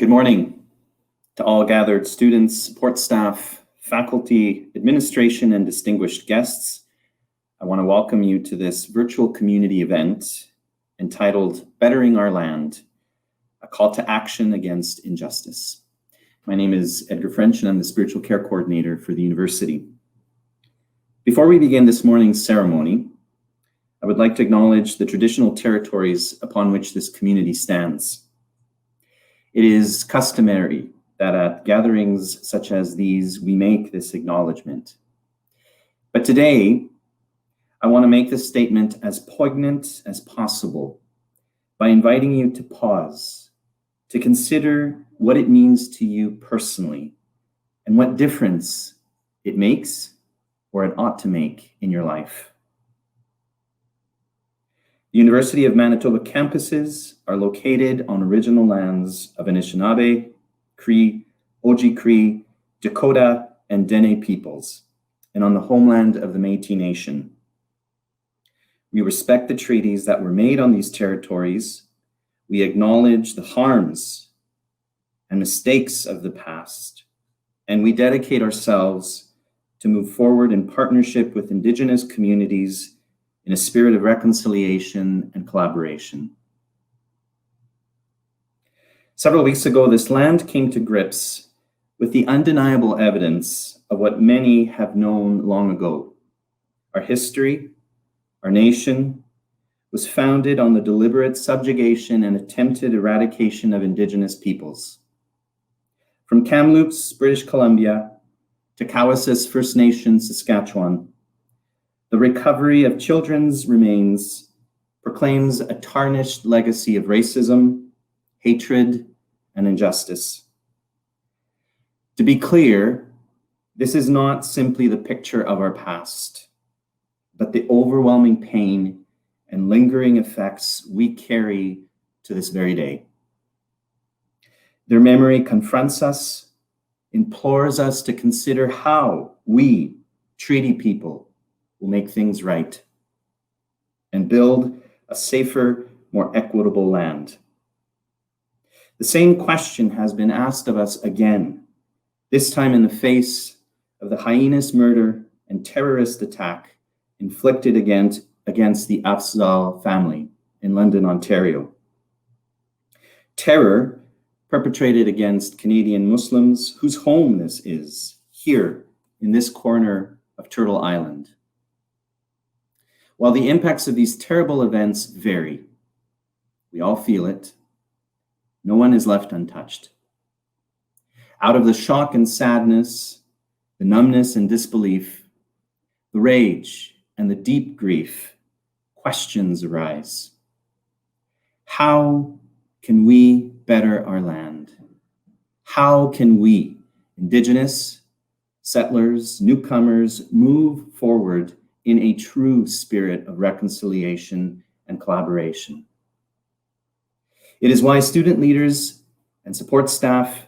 Good morning to all gathered students, support staff, faculty, administration, and distinguished guests. I want to welcome you to this virtual community event entitled Bettering Our Land, a call to action against injustice. My name is Edgar French, and I'm the Spiritual Care Coordinator for the university. Before we begin this morning's ceremony, I would like to acknowledge the traditional territories upon which this community stands. It is customary that at gatherings such as these, we make this acknowledgement. But today, I want to make this statement as poignant as possible by inviting you to pause, to consider what it means to you personally and what difference it makes or it ought to make in your life. The University of Manitoba campuses are located on original lands of Anishinaabe, Cree, Oji-Cree, Dakota, and Dene peoples, and on the homeland of the Métis Nation. We respect the treaties that were made on these territories. We acknowledge the harms and mistakes of the past, and we dedicate ourselves to move forward in partnership with Indigenous communities in a spirit of reconciliation and collaboration. Several weeks ago, this land came to grips with the undeniable evidence of what many have known long ago. Our history, our nation, was founded on the deliberate subjugation and attempted eradication of Indigenous peoples. From Kamloops, British Columbia, to Cowessess First Nation, Saskatchewan, the recovery of children's remains proclaims a tarnished legacy of racism, hatred, and injustice. To be clear, this is not simply the picture of our past, but the overwhelming pain and lingering effects we carry to this very day. Their memory confronts us, implores us to consider how we, treaty people, will make things right and build a safer, more equitable land. The same question has been asked of us again, this time in the face of the heinous murder and terrorist attack inflicted against the Afzaal family in London, Ontario. Terror perpetrated against Canadian Muslims whose home this is, here in this corner of Turtle Island. While the impacts of these terrible events vary, we all feel it. No one is left untouched. Out of the shock and sadness, the numbness and disbelief, the rage and the deep grief, questions arise. How can we better our land? How can we, Indigenous, settlers, newcomers, move forward in a true spirit of reconciliation and collaboration? It is why student leaders and support staff,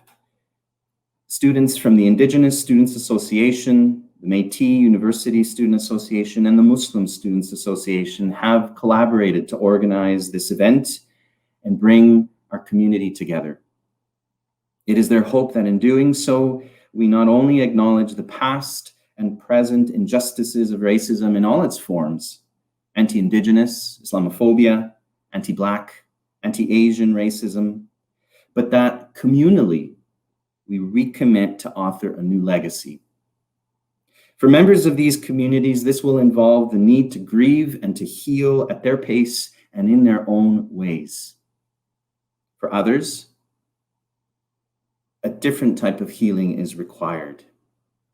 students from the Indigenous Students Association, the Métis University Students Association, and the Muslim Students Association have collaborated to organize this event and bring our community together. It is their hope that in doing so, we not only acknowledge the past and present injustices of racism in all its forms, anti-Indigenous, Islamophobia, anti-Black, anti-Asian racism, but that communally we recommit to author a new legacy. For members of these communities, this will involve the need to grieve and to heal at their pace and in their own ways. For others, a different type of healing is required,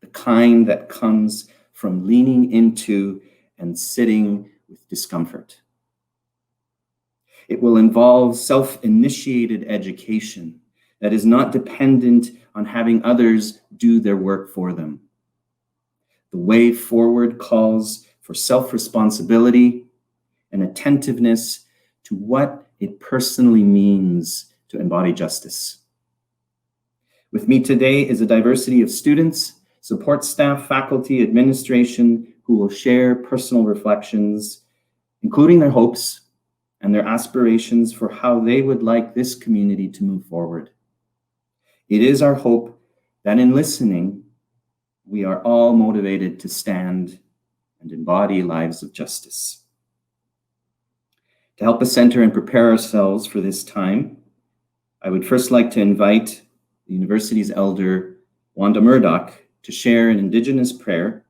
the kind that comes from leaning into and sitting with discomfort. It will involve self-initiated education that is not dependent on having others do their work for them. The way forward calls for self-responsibility and attentiveness to what it personally means to embody justice. With me today is a diversity of students, support staff, faculty, administration, who will share personal reflections, including their hopes and their aspirations for how they would like this community to move forward. It is our hope that in listening, we are all motivated to stand and embody lives of justice. To help us center and prepare ourselves for this time, I would first like to invite the university's elder, Wanda Murdoch, to share an Indigenous prayer.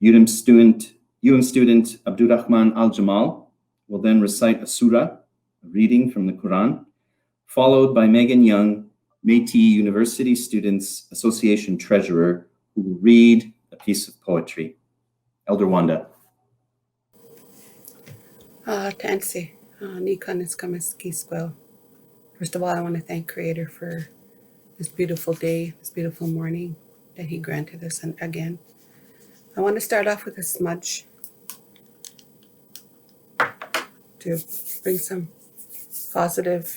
UM student Abdurrahman Al-Jamal will then recite a surah, a reading from the Quran, followed by Meghan Young, Métis University Students Association treasurer, who will read a piece of poetry. Elder Wanda. Tansi, Nikan is Kamiskisquel. First of all, I want to thank Creator for this beautiful day, this beautiful morning that He granted us. And again, I want to start off with a smudge to bring some positive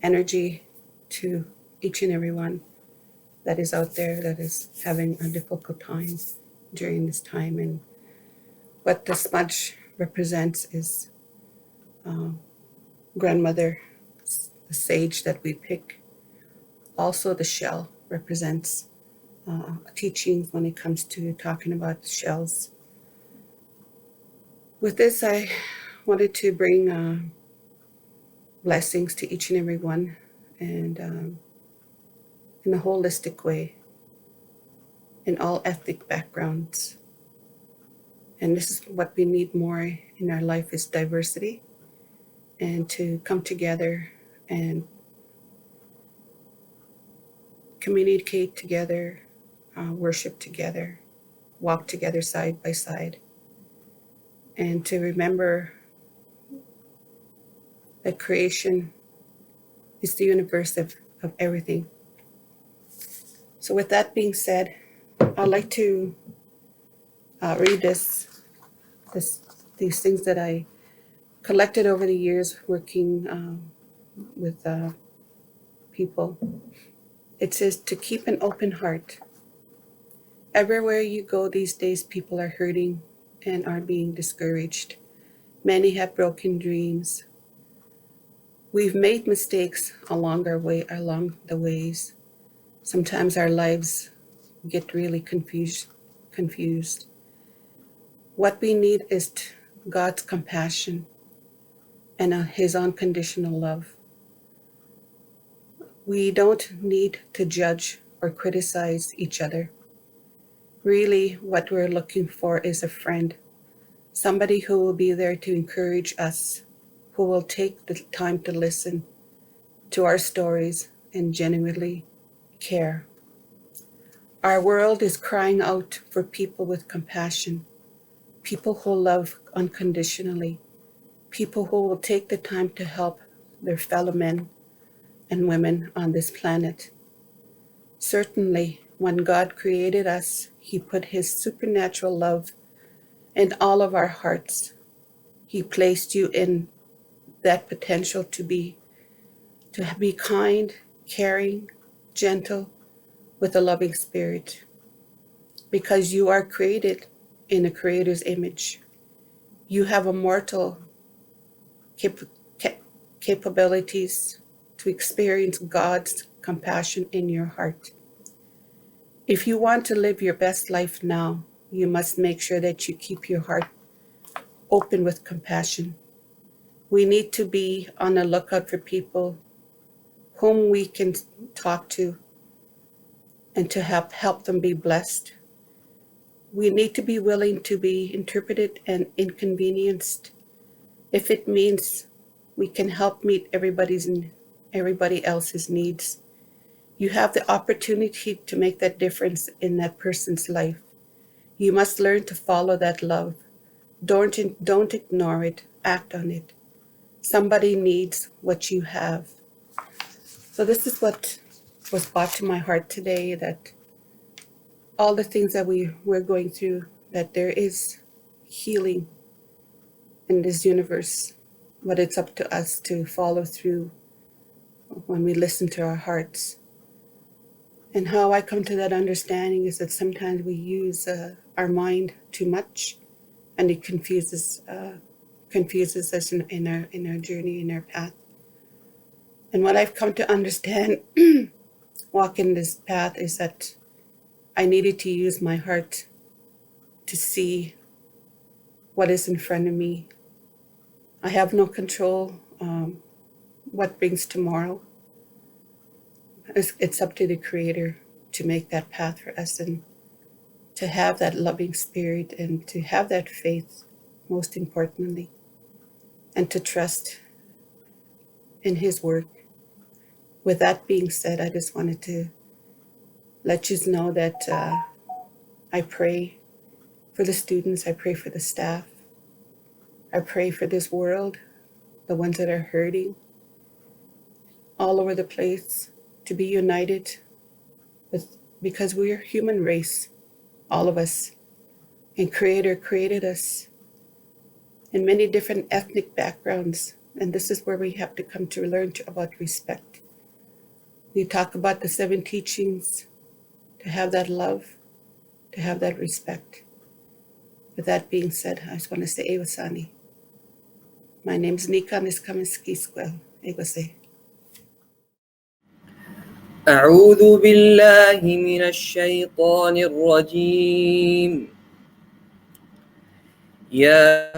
energy to each and every one that is out there that is having a difficult time during this time. And what the smudge represents is grandmother, the sage that we pick. Also, the shell represents teachings when it comes to talking about shells. With this, I wanted to bring blessings to each and every one, and in a holistic way, in all ethnic backgrounds. And this is what we need more in our life, is diversity, and to come together and communicate together, worship together, walk together side by side, and to remember that creation is the universe of everything. So with that being said, I'd like to read these things that I collected over the years working with people. It says to keep an open heart. Everywhere you go these days, people are hurting and are being discouraged. Many have broken dreams. We've made mistakes along the ways. Sometimes our lives get really confused. What we need is God's compassion and His unconditional love. We don't need to judge or criticize each other. Really, what we're looking for is a friend, somebody who will be there to encourage us, who will take the time to listen to our stories and genuinely care. Our world is crying out for people with compassion, people who love unconditionally, people who will take the time to help their fellow men and women on this planet. Certainly, when God created us, He put His supernatural love in all of our hearts. He placed you in that potential to be kind, caring, gentle, with a loving spirit, because you are created in a Creator's image. You have immortal capabilities to experience God's compassion in your heart. If you want to live your best life now, you must make sure that you keep your heart open with compassion. We need to be on the lookout for people whom we can talk to and to help them be blessed. We need to be willing to be interpreted and inconvenienced if it means we can help meet everybody else's needs. You have the opportunity to make that difference in that person's life. You must learn to follow that love. Don't ignore it, act on it. Somebody needs what you have. So this is what was brought to my heart today, that all the things that we're going through, that there is healing in this universe, but it's up to us to follow through when we listen to our hearts. And how I come to that understanding is that sometimes we use our mind too much, and it confuses us in our journey, in our path. And what I've come to understand walk in this path is that I needed to use my heart to see what is in front of me. I have no control what brings tomorrow. It's up to the Creator to make that path for us and to have that loving spirit and to have that faith, most importantly, and to trust in His work. With that being said, I just wanted to let you know that I pray for the students, I pray for the staff, I pray for this world, the ones that are hurting all over the place, to be united with, because we are human race, all of us, and Creator created us in many different ethnic backgrounds, and this is where we have to come to learn about respect. We talk about the 7 teachings, to have that love, to have that respect. With that being said, I just want to say Ewasani. My name's Nika Niskamiski Squel. Ewase. أعوذ بالله من الشيطان الرجيم. يا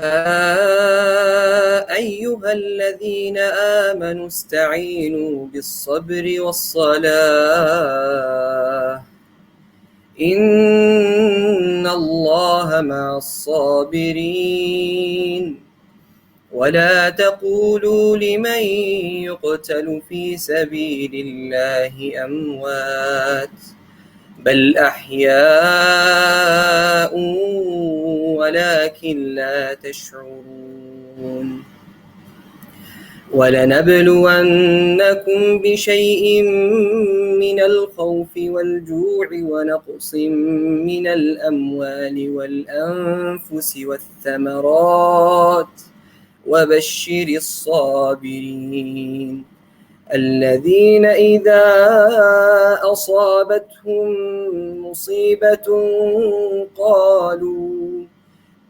أيها الذين آمنوا استعينوا بالصبر والصلاة إن الله مع الصابرين ولا تقولوا لمن يقتل في سبيل الله أموات بل أحياء ولكن لا تشعرون ولنبلونكم بشيء من الخوف والجوع ونقص من الأموال والأنفس والثمرات وبشر الصابرين الذين إذا أصابتهم مصيبة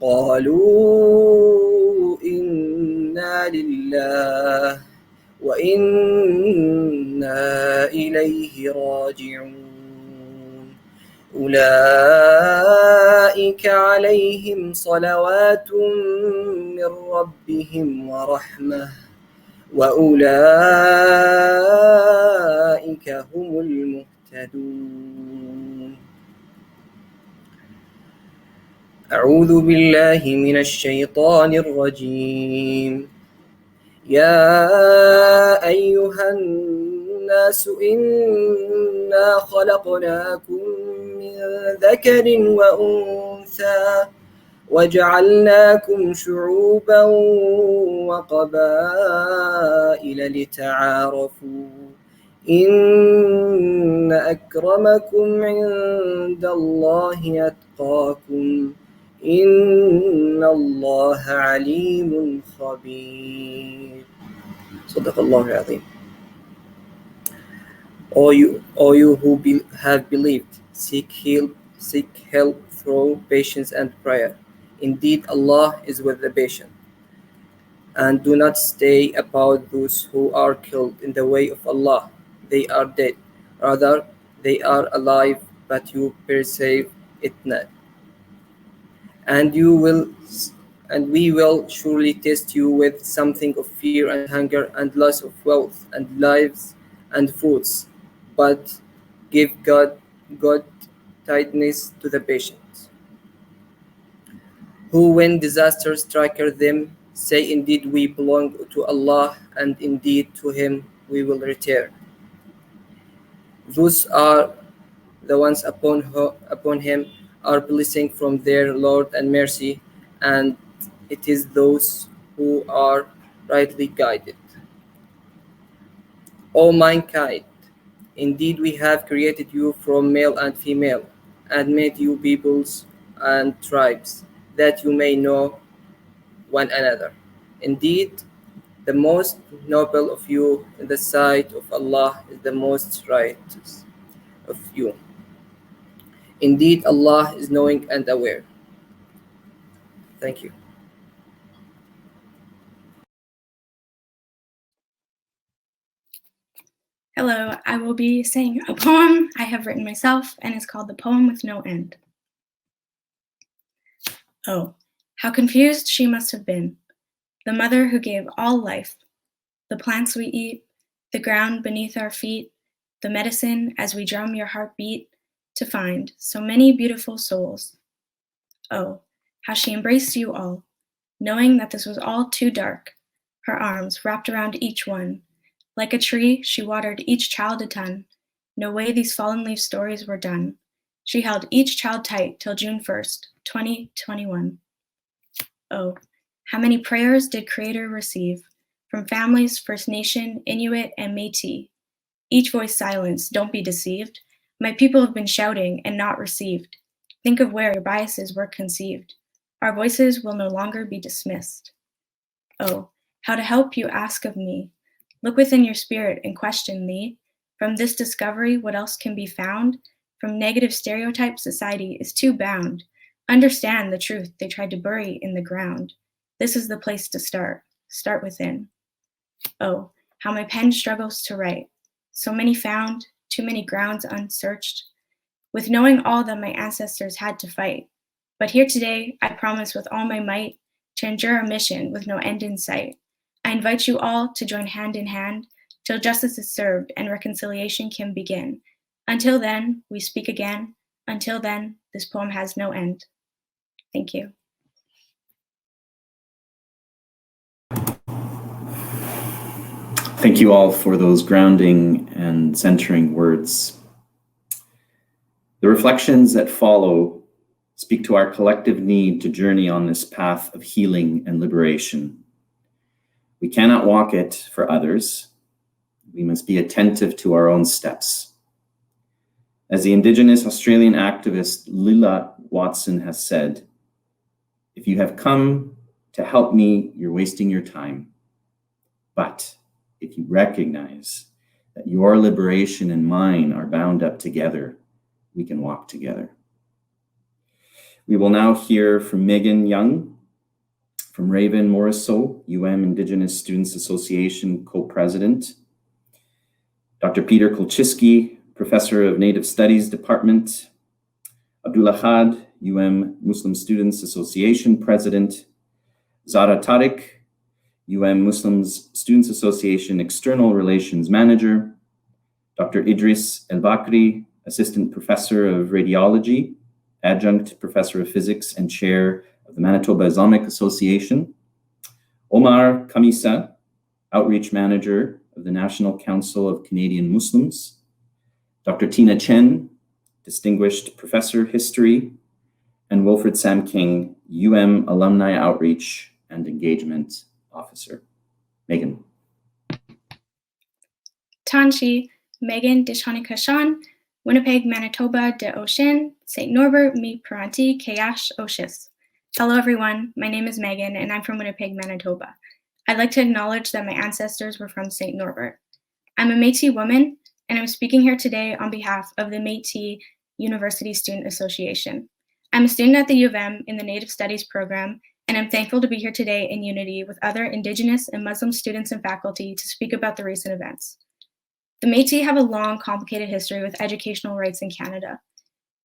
قالوا إنا لله وإنا إليه راجعون أولئك عليهم صلوات من ربهم ورحمة وأولئك هم المهتدون. أعوذ بالله من الشيطان الرجيم. يا أيها الناس إنا خلقناكم من ذكر وأنثى وجعلناكم شعوبا وقبائل لتعارفوا إن أكرمكم عند الله أتقاكم إن الله عليم خبير. صدق الله العظيم. All you who have believed, seek help through patience and prayer. Indeed, Allah is with the patient. And do not stay about those who are killed in the way of Allah. They are dead. Rather, they are alive, but you perceive it not. And we will surely test you with something of fear and hunger and loss of wealth and lives and fruits. But give God tightness to the patient, who when disaster strikes them, say, indeed we belong to Allah, and indeed to Him we will return. Those are the ones upon Him are blessing from their Lord and mercy, and it is those who are rightly guided. O mankind, indeed we have created you from male and female, and made you peoples and tribes, that you may know one another. Indeed, the most noble of you in the sight of Allah is the most righteous of you. Indeed, Allah is knowing and aware. Thank you. Hello, I will be saying a poem I have written myself, and it's called The Poem with No End. Oh, how confused she must have been, the mother who gave all life, the plants we eat, the ground beneath our feet, the medicine as we drum your heartbeat, to find so many beautiful souls. Oh, how she embraced you all, knowing that this was all too dark, her arms wrapped around each one. Like a tree, she watered each child a ton. No way these fallen leaf stories were done. She held each child tight till June 1st, 2021. Oh, how many prayers did Creator receive from families, First Nation, Inuit, and Métis? Each voice silenced, don't be deceived. My people have been shouting and not received. Think of where your biases were conceived. Our voices will no longer be dismissed. Oh, how to help you ask of me. Look within your spirit and question thee. From this discovery, what else can be found? From negative stereotypes, society is too bound. Understand the truth they tried to bury in the ground. This is the place to start. Start within. Oh, how my pen struggles to write. So many found, too many grounds unsearched. With knowing all that my ancestors had to fight. But here today, I promise with all my might to endure a mission with no end in sight. I invite you all to join hand in hand till justice is served and reconciliation can begin. Until then, we speak again. Until then, this poem has no end. Thank you. Thank you all for those grounding and centering words. The reflections that follow speak to our collective need to journey on this path of healing and liberation. We cannot walk it for others. We must be attentive to our own steps. As the Indigenous Australian activist Lilla Watson has said, if you have come to help me, you're wasting your time. But if you recognize that your liberation and mine are bound up together, we can walk together. We will now hear from Meghan Young, from Raven Morisseau, UM Indigenous Students Association co-president, Dr. Peter Kolchiski, Professor of Native Studies Department, Abdullah Khad, Muslim Students Association President, Zara Tariq, Muslim Students Association External Relations Manager, Dr. Idris El Bakri, Assistant Professor of Radiology, Adjunct Professor of Physics and Chair of the Manitoba Islamic Association, Omar Kamisa, Outreach Manager of the National Council of Canadian Muslims, Dr. Tina Chen, Distinguished Professor History, and Wilfred Sam King, Alumni Outreach and Engagement Officer. Meghan. Tanshi, Meghan Dishanikashan, Winnipeg, Manitoba, de Ocean, St. Norbert, Mi Paranti, Kayash, Oshis. Hello everyone, my name is Meghan and I'm from Winnipeg, Manitoba. I'd like to acknowledge that my ancestors were from St. Norbert. I'm a Métis woman and I'm speaking here today on behalf of the Métis University Students Association. I'm a student at the U of M in the Native Studies program, and I'm thankful to be here today in unity with other Indigenous and Muslim students and faculty to speak about the recent events. The Métis have a long, complicated history with educational rights in Canada.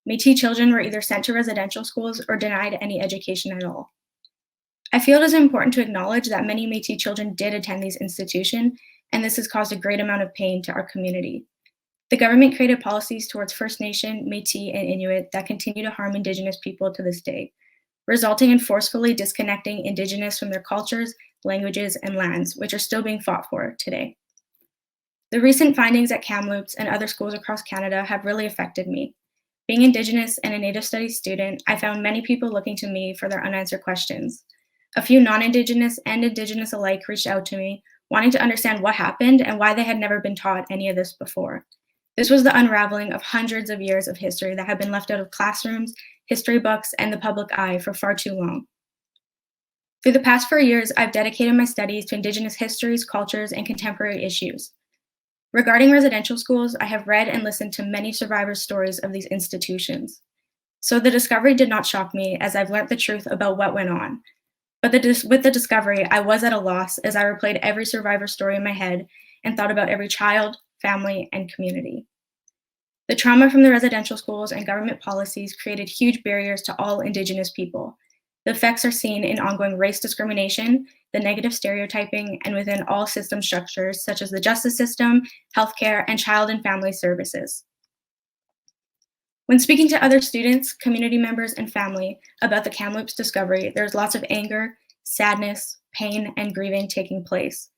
Métis children were either sent to residential schools or denied any education at all. I feel it is important to acknowledge that many Métis children did attend these institutions, and this has caused a great amount of pain to our community. The government created policies towards First Nation, Métis, and Inuit that continue to harm Indigenous people to this day, resulting in forcefully disconnecting Indigenous from their cultures, languages, and lands, which are still being fought for today. The recent findings at Kamloops and other schools across Canada have really affected me. Being Indigenous and a Native Studies student, I found many people looking to me for their unanswered questions. A few non-Indigenous and Indigenous alike reached out to me, wanting to understand what happened and why they had never been taught any of this before. This was the unraveling of hundreds of years of history that had been left out of classrooms, history books, and the public eye for far too long. Through the past 4 years, I've dedicated my studies to Indigenous histories, cultures, and contemporary issues. Regarding residential schools, I have read and listened to many survivors' stories of these institutions. So the discovery did not shock me, as I've learned the truth about what went on. But with the discovery, I was at a loss as I replayed every survivor story in my head and thought about every child, family, and community. The trauma from the residential schools and government policies created huge barriers to all Indigenous people. The effects are seen in ongoing race discrimination, the negative stereotyping, and within all system structures such as the justice system, healthcare, and child and family services. When speaking to other students, community members, and family about the Kamloops discovery, there's lots of anger, sadness, pain, and grieving taking place.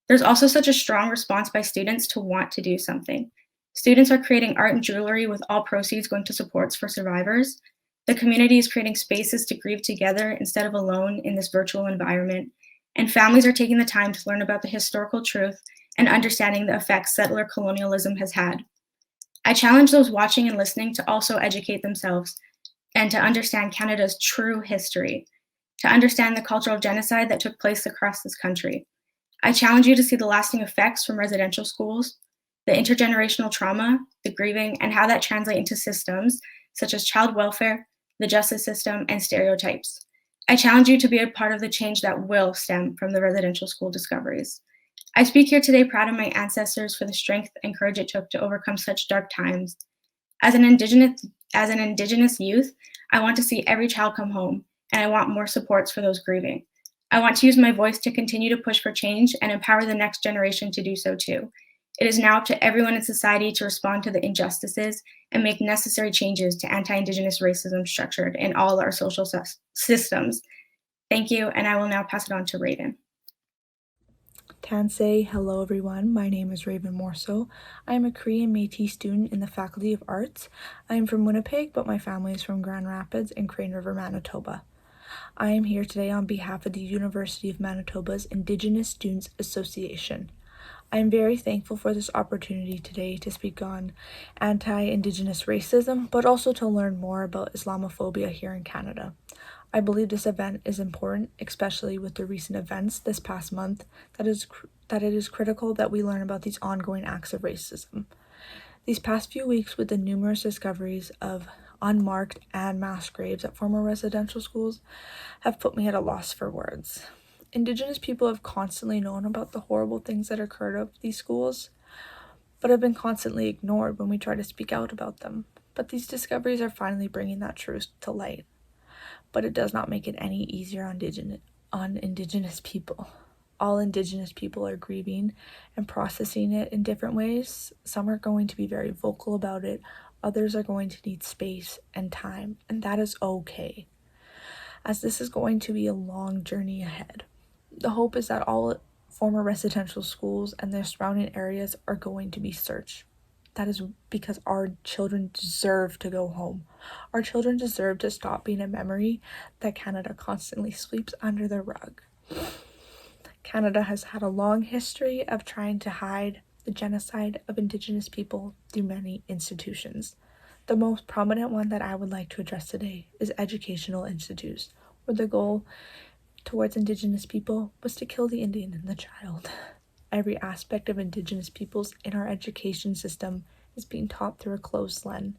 There's also such a strong response by students to want to do something. Students are creating art and jewelry with all proceeds going to supports for survivors. The community is creating spaces to grieve together instead of alone in this virtual environment. And families are taking the time to learn about the historical truth and understanding the effects settler colonialism has had. I challenge those watching and listening to also educate themselves and to understand Canada's true history, to understand the cultural genocide that took place across this country. I challenge you to see the lasting effects from residential schools, the intergenerational trauma, the grieving, and how that translates into systems such as child welfare, the justice system, and stereotypes. I challenge you to be a part of the change that will stem from the residential school discoveries. I speak here today proud of my ancestors for the strength and courage it took to overcome such dark times. As an Indigenous youth, I want to see every child come home, and I want more supports for those grieving. I want to use my voice to continue to push for change and empower the next generation to do so too. It is now up to everyone in society to respond to the injustices and make necessary changes to anti-Indigenous racism structured in all our social systems. Thank you, and I will now pass it on to Raven. Tansei, hello everyone, my name is Raven Morso. I am a Korean Métis student in the Faculty of Arts. I am from Winnipeg, but my family is from Grand Rapids and Crane River, Manitoba. I am here today on behalf of the University of Manitoba's Indigenous Students Association. I am very thankful for this opportunity today to speak on anti-Indigenous racism, but also to learn more about Islamophobia here in Canada. I believe this event is important, especially with the recent events this past month, that it is critical that we learn about these ongoing acts of racism. These past few weeks, with the numerous discoveries of unmarked and mass graves at former residential schools, have put me at a loss for words. Indigenous people have constantly known about the horrible things that occurred at these schools, but have been constantly ignored when we try to speak out about them. But these discoveries are finally bringing that truth to light. But it does not make it any easier on Indigenous people. All Indigenous people are grieving and processing it in different ways. Some are going to be very vocal about it. Others are going to need space and time, and that is okay, as this is going to be a long journey ahead. The hope is that all former residential schools and their surrounding areas are going to be searched. That is because our children deserve to go home. Our children deserve to stop being a memory that Canada constantly sweeps under the rug. Canada has had a long history of trying to hide the genocide of Indigenous people through many institutions. The most prominent one that I would like to address today is educational institutes, where the goal towards Indigenous people was to kill the Indian and the child. Every aspect of Indigenous peoples in our education system is being taught through a closed lens.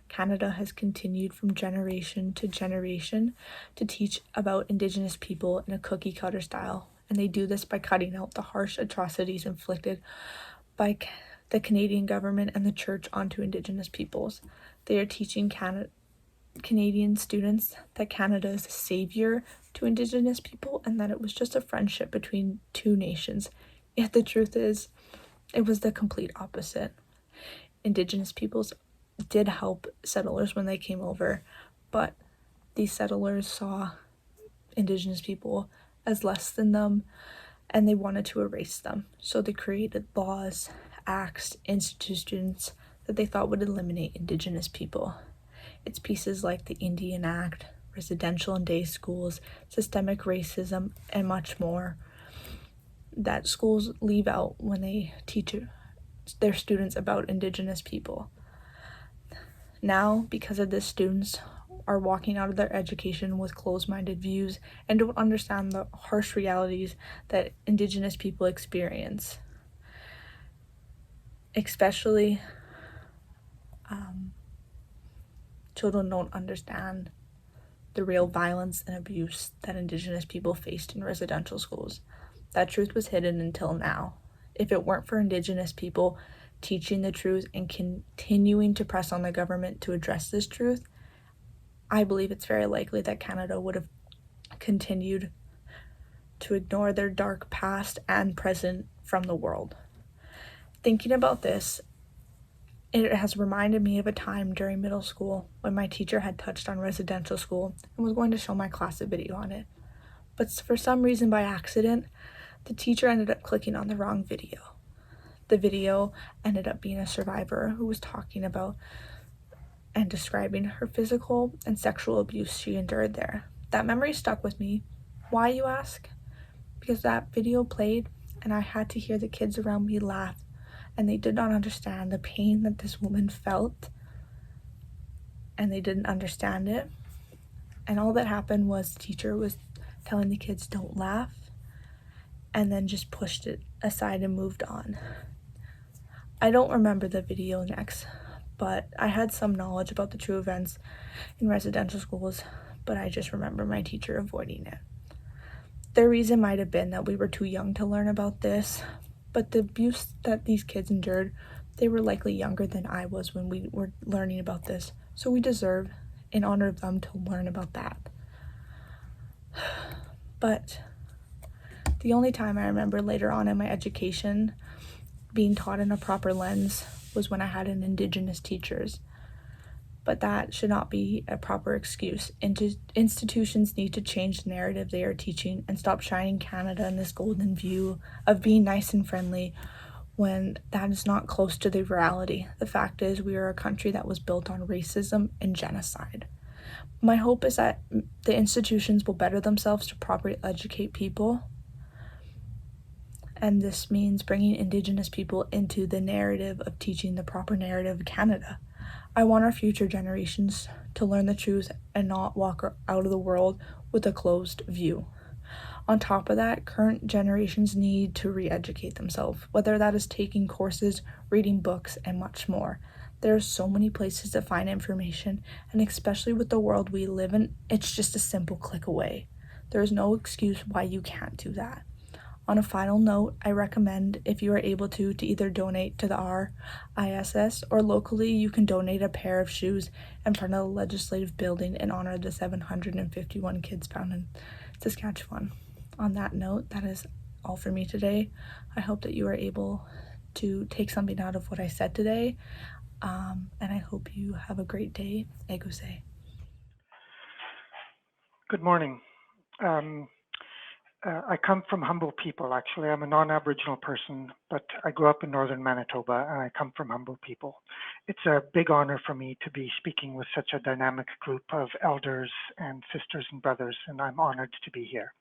Canada has continued from generation to generation to teach about Indigenous people in a cookie-cutter style, and they do this by cutting out the harsh atrocities inflicted by the Canadian government and the church onto Indigenous peoples. They are teaching Canadian students that Canada is a savior to Indigenous people and that it was just a friendship between two nations. Yet the truth is, it was the complete opposite. Indigenous peoples did help settlers when they came over, but these settlers saw Indigenous people as less than them, and they wanted to erase them. So they created laws, acts, institutions that they thought would eliminate Indigenous people. It's pieces like the Indian Act, residential and day schools, systemic racism, and much more that schools leave out when they teach their students about Indigenous people. Now, because of this, students are walking out of their education with closed-minded views and don't understand the harsh realities that Indigenous people experience. Especially, children don't understand the real violence and abuse that Indigenous people faced in residential schools. That truth was hidden until now. If it weren't for Indigenous people, teaching the truth and continuing to press on the government to address this truth, I believe it's very likely that Canada would have continued to ignore their dark past and present from the world. Thinking about this, it has reminded me of a time during middle school when my teacher had touched on residential school and was going to show my class a video on it. But for some reason, by accident, the teacher ended up clicking on the wrong video. The video ended up being a survivor who was talking about and describing her physical and sexual abuse she endured there. That memory stuck with me. Why, you ask? Because that video played and I had to hear the kids around me laugh, and they did not understand the pain that this woman felt, and they didn't understand it. And all that happened was the teacher was telling the kids don't laugh, and then just pushed it aside and moved on. I don't remember the video next, but I had some knowledge about the true events in residential schools, but I just remember my teacher avoiding it. Their reason might have been that we were too young to learn about this, but the abuse that these kids endured, they were likely younger than I was when we were learning about this, so we deserve, in honor of them, to learn about that. But the only time I remember later on in my education being taught in a proper lens was when I had an Indigenous teachers. But that should not be a proper excuse. Institutions need to change the narrative they are teaching and stop shining Canada in this golden view of being nice and friendly when that is not close to the reality. The fact is, we are a country that was built on racism and genocide. My hope is that the institutions will better themselves to properly educate people, and this means bringing Indigenous people into the narrative of teaching the proper narrative of Canada. I want our future generations to learn the truth and not walk out of the world with a closed view. On top of that, current generations need to re-educate themselves, whether that is taking courses, reading books, and much more. There are so many places to find information, and especially with the world we live in, it's just a simple click away. There is no excuse why you can't do that. On a final note, I recommend, if you are able to either donate to the RISS or locally you can donate a pair of shoes in front of the legislative building in honor of the 751 kids found in Saskatchewan. On that note, that is all for me today. I hope that you are able to take something out of what I said today, and I hope you have a great day. Eguse. Good morning. I come from humble people, actually. I'm a non-Aboriginal person, but I grew up in northern Manitoba and I come from humble people. It's a big honor for me to be speaking with such a dynamic group of elders and sisters and brothers, and I'm honored to be here.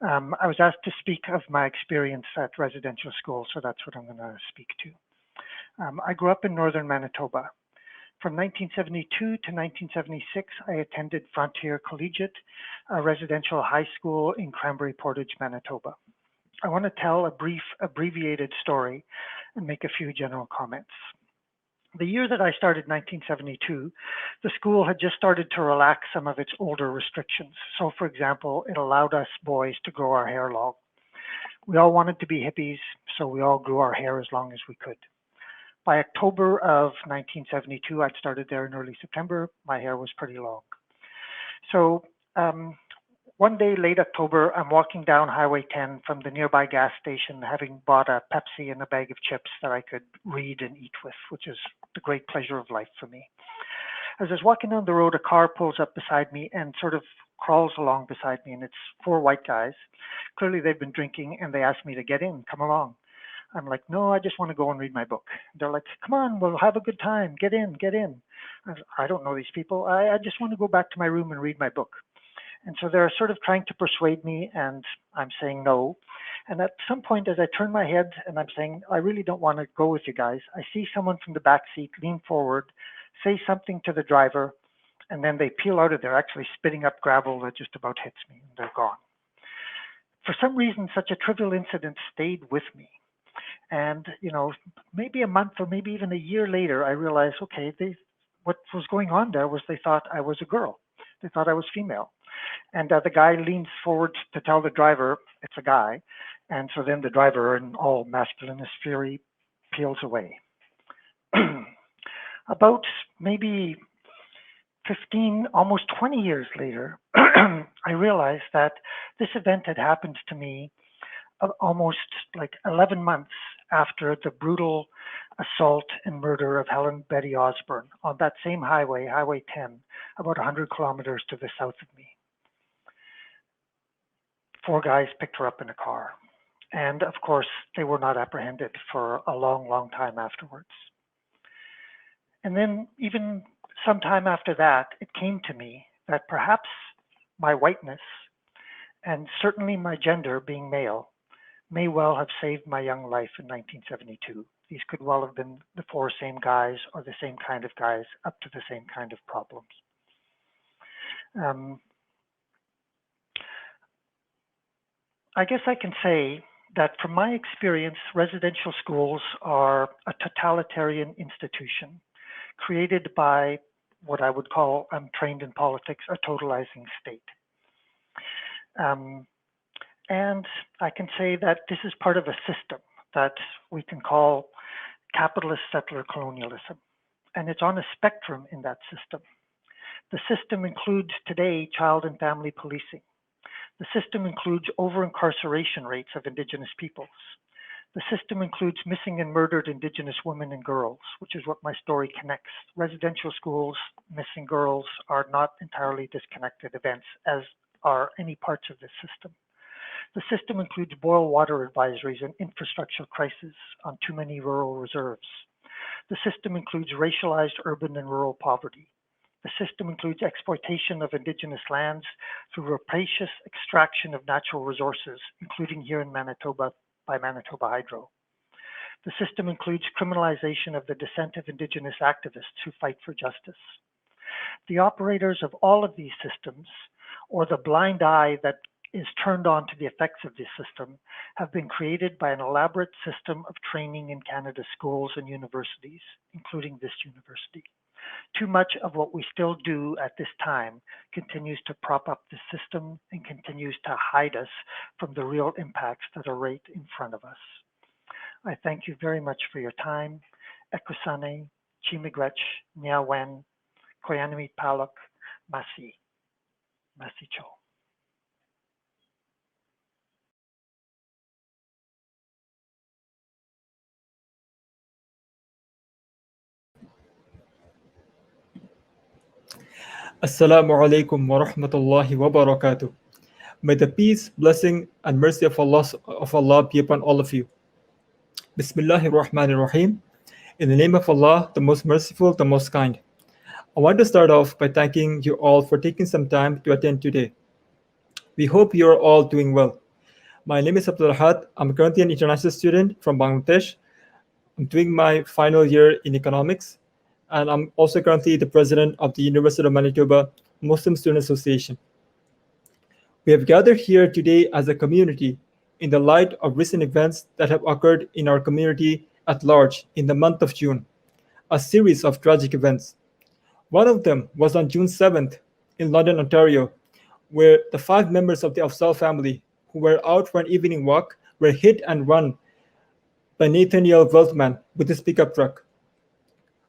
I was asked to speak of my experience at residential school, so that's what I'm going to speak to. I grew up in northern Manitoba. From 1972 to 1976, I attended Frontier Collegiate, a residential high school in Cranberry Portage, Manitoba. I want to tell a brief, abbreviated story and make a few general comments. The year that I started, 1972, the school had just started to relax some of its older restrictions. So, for example, it allowed us boys to grow our hair long. We all wanted to be hippies, so we all grew our hair as long as we could. By October of 1972, I'd started there in early September, my hair was pretty long. So one day, late October, I'm walking down Highway 10 from the nearby gas station, having bought a Pepsi and a bag of chips that I could read and eat with, which is the great pleasure of life for me. As I was walking down the road, a car pulls up beside me and sort of crawls along beside me, and it's 4 white guys. Clearly they've been drinking, and they asked me to get in, come along. I'm like, no, I just want to go and read my book. They're like, come on, we'll have a good time. Get in, get in. I don't know these people. I just want to go back to my room and read my book. And so they're sort of trying to persuade me, and I'm saying no. And at some point, as I turn my head and I'm saying, I really don't want to go with you guys, I see someone from the back seat lean forward, say something to the driver, and then they peel out of there, actually spitting up gravel that just about hits me, and they're gone. For some reason, such a trivial incident stayed with me. And, maybe a month or maybe even a year later, I realized, okay, what was going on there was they thought I was a girl. They thought I was female. And the guy leans forward to tell the driver it's a guy. And so then the driver, in all masculinist fury, peels away. About maybe 15, almost 20 years later, I realized that this event had happened to me almost like 11 months after the brutal assault and murder of Helen Betty Osborne on that same highway, Highway 10, about 100 kilometers to the south of me. 4 guys picked her up in a car. And of course, they were not apprehended for a long, long time afterwards. And then even some time after that, it came to me that perhaps my whiteness, and certainly my gender being male, may well have saved my young life in 1972. These could well have been the 4 same guys or the same kind of guys up to the same kind of problems. I guess I can say that from my experience, residential schools are a totalitarian institution created by what I would call, I'm trained in politics, a totalizing state. And I can say that this is part of a system that we can call capitalist settler colonialism. And it's on a spectrum in that system. The system includes today child and family policing. The system includes over-incarceration rates of Indigenous peoples. The system includes missing and murdered Indigenous women and girls, which is what my story connects. Residential schools, missing girls are not entirely disconnected events, as are any parts of this system. The system includes boil water advisories and infrastructure crises on too many rural reserves. The system includes racialized urban and rural poverty. The system includes exploitation of Indigenous lands through rapacious extraction of natural resources, including here in Manitoba by Manitoba Hydro. The system includes criminalization of the dissent of Indigenous activists who fight for justice. The operators of all of these systems, or the blind eye that is turned on to the effects of this system, have been created by an elaborate system of training in Canada's schools and universities, including this university. Too much of what we still do at this time continues to prop up the system and continues to hide us from the real impacts that are right in front of us. I thank you very much for your time. Ekusane, Chimigwech, Niawen, Koyanami Paluk, Masi. Masi Cho. Assalamu alaikum wa rahmatullahi wa barakatuh. May the peace, blessing, and mercy of Allah be upon all of you. Bismillahir Rahmanir Rahim. In the name of Allah, the most merciful, the most kind. I want to start off by thanking you all for taking some time to attend today. We hope you are all doing well. My name is Abdul Ahad. I'm currently an international student from Bangladesh. I'm doing my final year in economics, and I'm also currently the president of the University of Manitoba Muslim Students Association. We have gathered here today as a community in the light of recent events that have occurred in our community at large in the month of June, a series of tragic events. One of them was on June 7th in London, Ontario, where the 5 members of the Afzal family who were out for an evening walk were hit and run by Nathaniel Weltman with his pickup truck.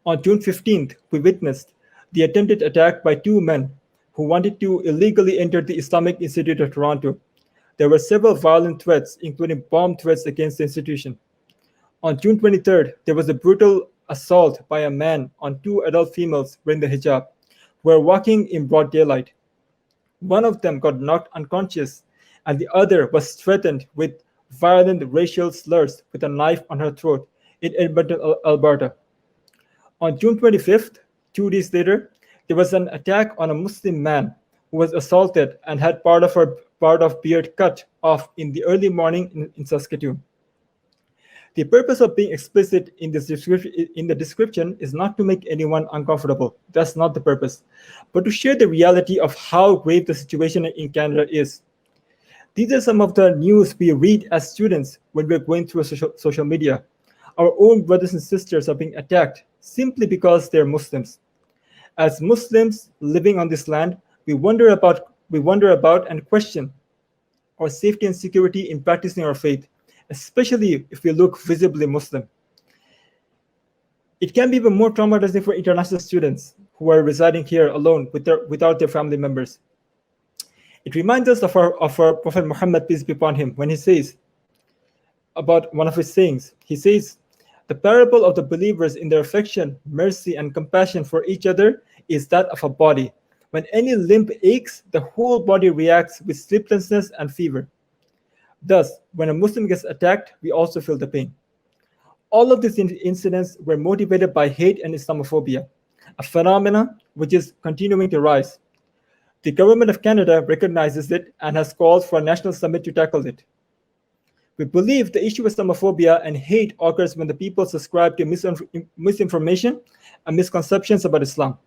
On June 15th, we witnessed the attempted attack by 2 men who wanted to illegally enter the Islamic Institute of Toronto. There were several violent threats, including bomb threats against the institution. On June 23rd, there was a brutal assault by a man on 2 adult females wearing the hijab who were walking in broad daylight. One of them got knocked unconscious, and the other was threatened with violent racial slurs with a knife on her throat in Edmonton, Alberta. On June 25th, 2 days later, there was an attack on a Muslim man who was assaulted and had part of beard cut off in the early morning in Saskatoon. The purpose of being explicit in the description is not to make anyone uncomfortable. That's not the purpose, but to share the reality of how grave the situation in Canada is. These are some of the news we read as students when we're going through social media. Our own brothers and sisters are being attacked simply because they're Muslims. As Muslims living on this land, we wonder about and question our safety and security in practicing our faith, especially if we look visibly Muslim. It can be even more traumatizing for international students who are residing here alone without their family members. It reminds us of our Prophet Muhammad, peace be upon him, when he says about one of his sayings, he says, "The parable of the believers in their affection, mercy, and compassion for each other is that of a body. When any limb aches, the whole body reacts with sleeplessness and fever. Thus, when a Muslim gets attacked, we also feel the pain." All of these incidents were motivated by hate and Islamophobia, a phenomenon which is continuing to rise. The government of Canada recognizes it and has called for a national summit to tackle it. We believe the issue of Islamophobia and hate occurs when the people subscribe to misinformation and misconceptions about Islam.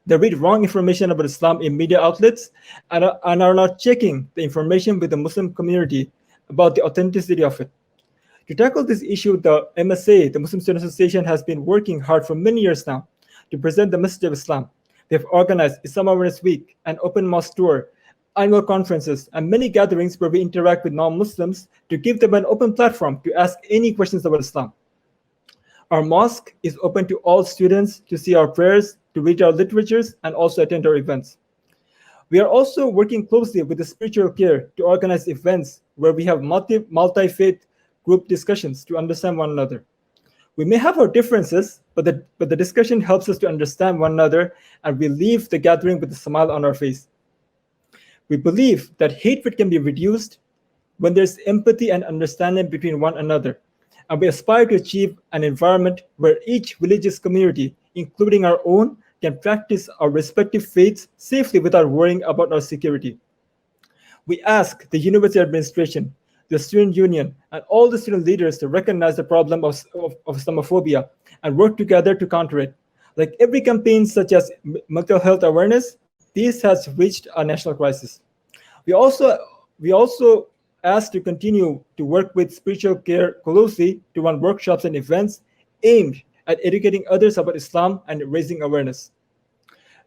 They read wrong information about Islam in media outlets and are not checking the information with the Muslim community about the authenticity of it. To tackle this issue, the MSA, the Muslim Students Association, has been working hard for many years now to present the message of Islam. They have organized Islam Awareness Week, an open mosque tour, annual conferences, and many gatherings where we interact with non-Muslims to give them an open platform to ask any questions about Islam. Our mosque is open to all students to see our prayers, to read our literatures, and also attend our events. We are also working closely with the spiritual care to organize events where we have multi-faith group discussions to understand one another. We may have our differences, but the discussion helps us to understand one another, and we leave the gathering with a smile on our face. We believe that hatred can be reduced when there's empathy and understanding between one another, and we aspire to achieve an environment where each religious community, including our own, can practice our respective faiths safely without worrying about our security. We ask the university administration, the student union, and all the student leaders to recognize the problem of Islamophobia and work together to counter it. Like every campaign such as mental health awareness, this has reached a national crisis. We also ask to continue to work with spiritual care closely to run workshops and events aimed at educating others about Islam and raising awareness.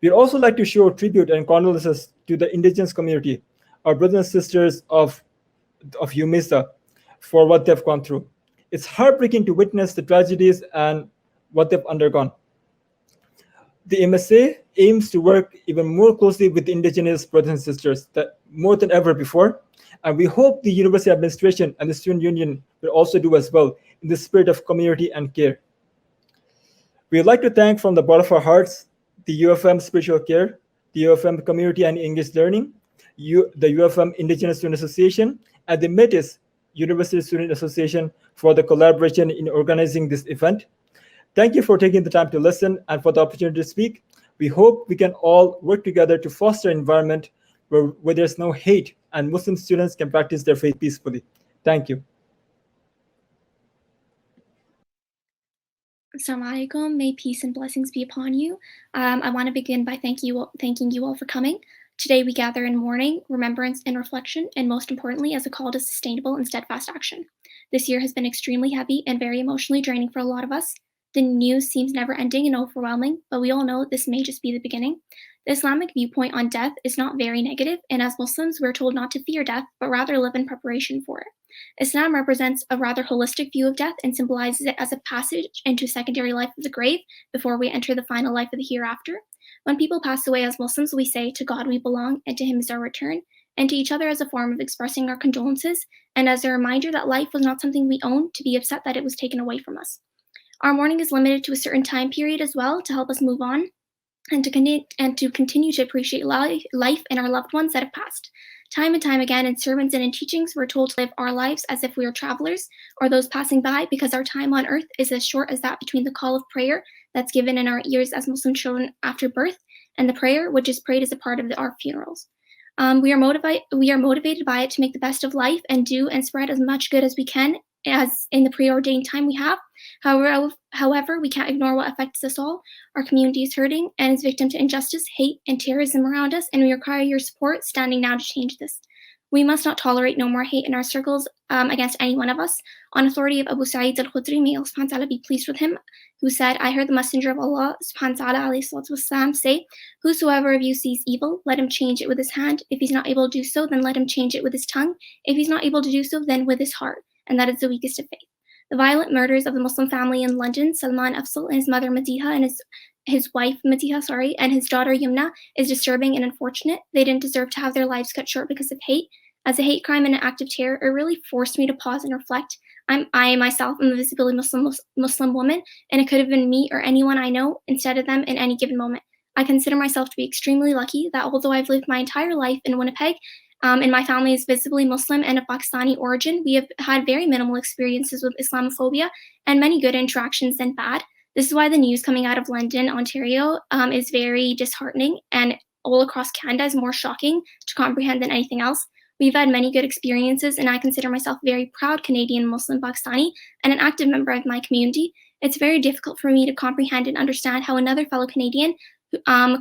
We'd also like to show tribute and condolences to the indigenous community, our brothers and sisters of UMISA, for what they've gone through. It's heartbreaking to witness the tragedies and what they've undergone. The MSA aims to work even more closely with the indigenous brothers and sisters more than ever before, and we hope the university administration and the student union will also do as well in the spirit of community and care. We would like to thank from the bottom of our hearts the UFM Spiritual Care, the UFM Community and English Learning, the UFM Indigenous Students Association, and the Métis University Students Association for the collaboration in organizing this event. Thank you for taking the time to listen and for the opportunity to speak. We hope we can all work together to foster an environment where there's no hate and Muslim students can practice their faith peacefully. Thank you. Assalamu alaikum. May peace and blessings be upon you. I want to begin by thanking you all for coming. Today we gather in mourning, remembrance, and reflection, and most importantly, as a call to sustainable and steadfast action. This year has been extremely heavy and very emotionally draining for a lot of us. The news seems never-ending and overwhelming, but we all know this may just be the beginning. The Islamic viewpoint on death is not very negative, and as Muslims, we're told not to fear death, but rather live in preparation for it. Islam represents a rather holistic view of death and symbolizes it as a passage into secondary life of the grave before we enter the final life of the hereafter. When people pass away as Muslims, we say, "To God we belong, and to Him is our return," and to each other as a form of expressing our condolences, and as a reminder that life was not something we own to be upset that it was taken away from us. Our mourning is limited to a certain time period as well to help us move on and to continue to appreciate life and our loved ones that have passed. Time and time again in sermons and in teachings, we're told to live our lives as if we are travelers or those passing by, because our time on earth is as short as that between the call of prayer that's given in our ears as Muslim children after birth and the prayer which is prayed as a part of our funerals. We are motivated by it to make the best of life and do and spread as much good as we can as in the preordained time we have. However, we can't ignore what affects us all. Our community is hurting and is victim to injustice, hate, and terrorism around us, and we require your support standing now to change this. We must not tolerate no more hate in our circles against any one of us. On authority of Abu Sa'id al-Khudri, may Allah subhanahu wa ta'ala be pleased with him, who said, "I heard the Messenger of Allah subhanahu wa ta'ala alayhi salatu wasalam say, whosoever of you sees evil, let him change it with his hand. If he's not able to do so, then let him change it with his tongue. If he's not able to do so, then with his heart. And that is the weakest of faith." The violent murders of the Muslim family in London, Salman Afzal and his mother Madiha and his wife Madiha, and his daughter Yumna, is disturbing and unfortunate. They didn't deserve to have their lives cut short because of hate. As a hate crime and an act of terror, it really forced me to pause and reflect. I myself am a visibly Muslim woman, and it could have been me or anyone I know instead of them in any given moment. I consider myself to be extremely lucky that although I've lived my entire life in Winnipeg, and my family is visibly Muslim and of Pakistani origin, we have had very minimal experiences with Islamophobia and many good interactions than bad. This is why the news coming out of London, Ontario, is very disheartening, and all across Canada is more shocking to comprehend than anything else. We've had many good experiences, and I consider myself a very proud Canadian Muslim Pakistani and an active member of my community. It's very difficult for me to comprehend and understand how another fellow Canadian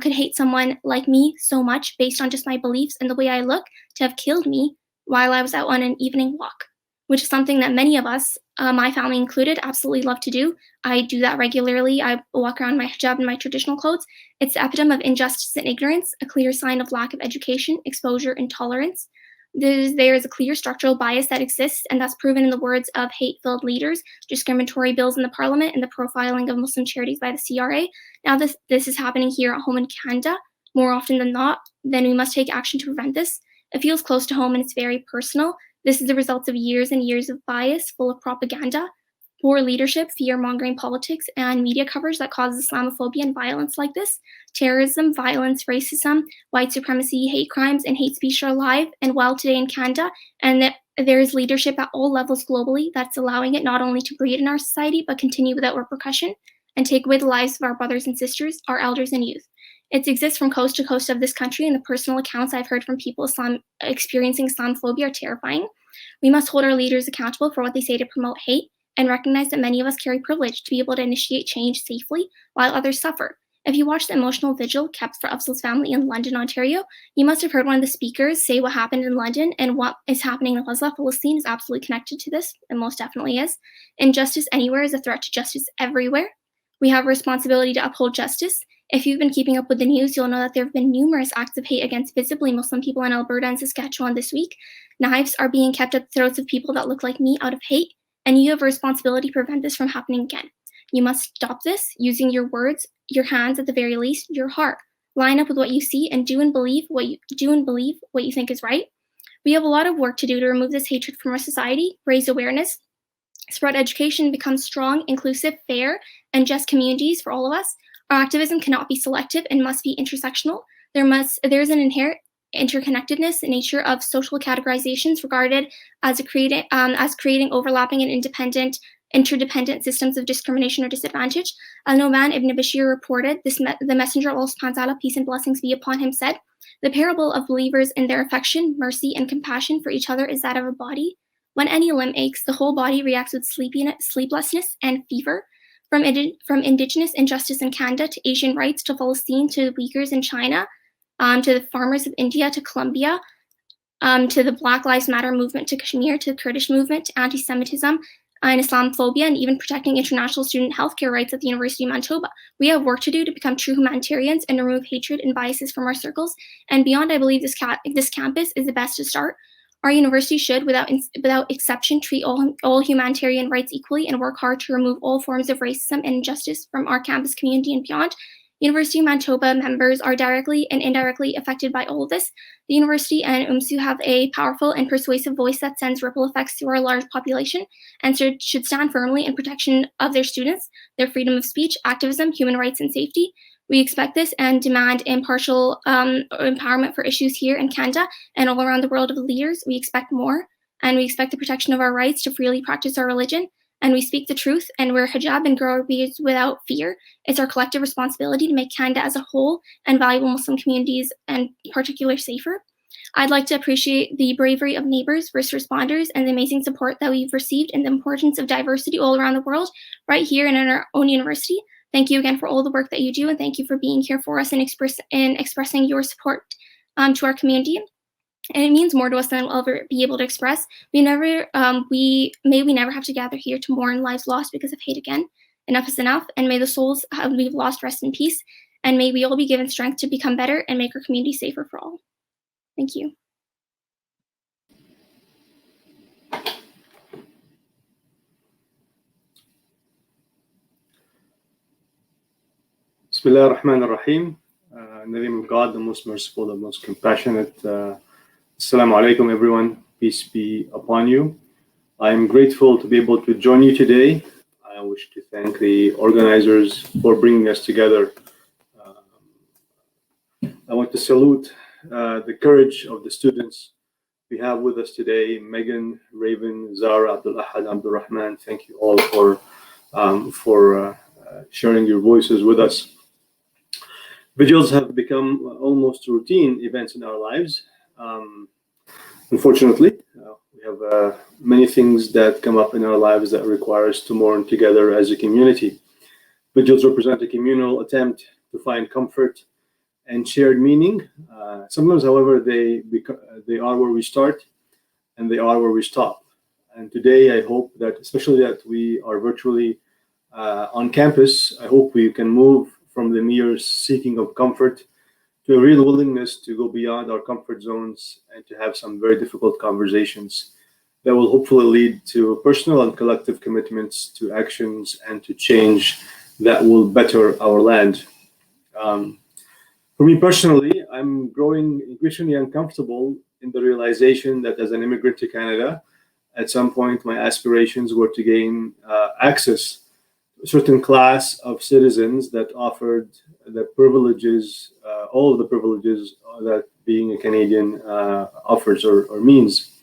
could hate someone like me so much based on just my beliefs and the way I look to have killed me while I was out on an evening walk, which is something that many of us, my family included, absolutely love to do. I do that regularly. I walk around my hijab in my traditional clothes. It's the epitome of injustice and ignorance, a clear sign of lack of education, exposure, and tolerance. There is a clear structural bias that exists, and that's proven in the words of hate-filled leaders, discriminatory bills in the parliament, and the profiling of Muslim charities by the CRA. Now this is happening here at home in Canada more often than not. Then we must take action to prevent this. It feels close to home and it's very personal. This is the result of years and years of bias, full of propaganda, poor leadership, fear-mongering politics, and media coverage that causes Islamophobia and violence like this. Terrorism, violence, racism, white supremacy, hate crimes, and hate speech are alive and well today in Canada, and that there is leadership at all levels globally that's allowing it not only to breed in our society, but continue without repercussion and take away the lives of our brothers and sisters, our elders and youth. It exists from coast to coast of this country, and the personal accounts I've heard from people experiencing Islamophobia are terrifying. We must hold our leaders accountable for what they say to promote hate, and recognize that many of us carry privilege to be able to initiate change safely while others suffer. If you watch the emotional vigil kept for Afzal's family in London, Ontario, you must have heard one of the speakers say what happened in London and what is happening in Gaza, Palestine is absolutely connected to this, and most definitely is. Injustice anywhere is a threat to justice everywhere. We have a responsibility to uphold justice. If you've been keeping up with the news, you'll know that there have been numerous acts of hate against visibly Muslim people in Alberta and Saskatchewan this week. Knives are being kept at the throats of people that look like me out of hate, and you have a responsibility to prevent this from happening again. You must stop this using your words, your hands at the very least, your heart. Line up with what you see and do and believe what you think is right. We have a lot of work to do to remove this hatred from our society, raise awareness, spread education, become strong, inclusive, fair, and just communities for all of us. Our activism cannot be selective and must be intersectional. There is an inherent interconnectedness in nature of social categorizations regarded as creating overlapping and interdependent systems of discrimination or disadvantage. Al-Noman ibn Bashir reported, the messenger of Allah subhanahu wa ta'ala, peace and blessings be upon him, said, the parable of believers in their affection, mercy, and compassion for each other is that of a body. When any limb aches, the whole body reacts with sleeplessness and fever. From Indigenous injustice in Canada to Asian rights to Palestine to the Uyghurs in China, to the farmers of India to Colombia, to the Black Lives Matter movement to Kashmir, to the Kurdish movement, to anti-Semitism and Islamophobia, and even protecting international student healthcare rights at the University of Manitoba. We have work to do to become true humanitarians and remove hatred and biases from our circles. And beyond, I believe this campus is the best to start. Our university should, without exception, treat all humanitarian rights equally and work hard to remove all forms of racism and injustice from our campus community and beyond. University of Manitoba members are directly and indirectly affected by all of this. The university and UMSU have a powerful and persuasive voice that sends ripple effects through our large population and should stand firmly in protection of their students, their freedom of speech, activism, human rights, and safety. We expect this and demand impartial empowerment for issues here in Canada and all around the world of the leaders. We expect more, and we expect the protection of our rights to freely practice our religion. And we speak the truth and wear hijab and grow our beards without fear. It's our collective responsibility to make Canada as a whole and valuable Muslim communities and in particular safer. I'd like to appreciate the bravery of neighbors, first responders, and the amazing support that we've received and the importance of diversity all around the world, right here and in our own university. Thank you again for all the work that you do, and thank you for being here for us and expressing your support to our community. And it means more to us than we'll ever be able to express. We never have to gather here to mourn lives lost because of hate again. Enough is enough, and may the souls we've lost rest in peace, and may we all be given strength to become better and make our community safer for all. Thank you. Bismillah ar-Rahman ar-Rahim. In the name of God, the most merciful, the most compassionate. Assalamu alaikum, everyone. Peace be upon you. I am grateful to be able to join you today. I wish to thank the organizers for bringing us together. I want to salute the courage of the students we have with us today. Megan, Raven, Zara, Abdul Ahad, Abdul Rahman. Thank you all for sharing your voices with us. Vigils have become almost routine events in our lives. Unfortunately, we have many things that come up in our lives that require us to mourn together as a community. Vigils represent a communal attempt to find comfort and shared meaning. Sometimes, however, they are where we start and they are where we stop. And today, I hope that, especially that we are virtually on campus, I hope we can move from the mere seeking of comfort to a real willingness to go beyond our comfort zones and to have some very difficult conversations that will hopefully lead to personal and collective commitments to actions and to change that will better our land. For me personally, I'm growing increasingly uncomfortable in the realization that as an immigrant to Canada, at some point my aspirations were to gain access to a certain class of citizens that offered the privileges, all of the privileges that being a Canadian offers or means.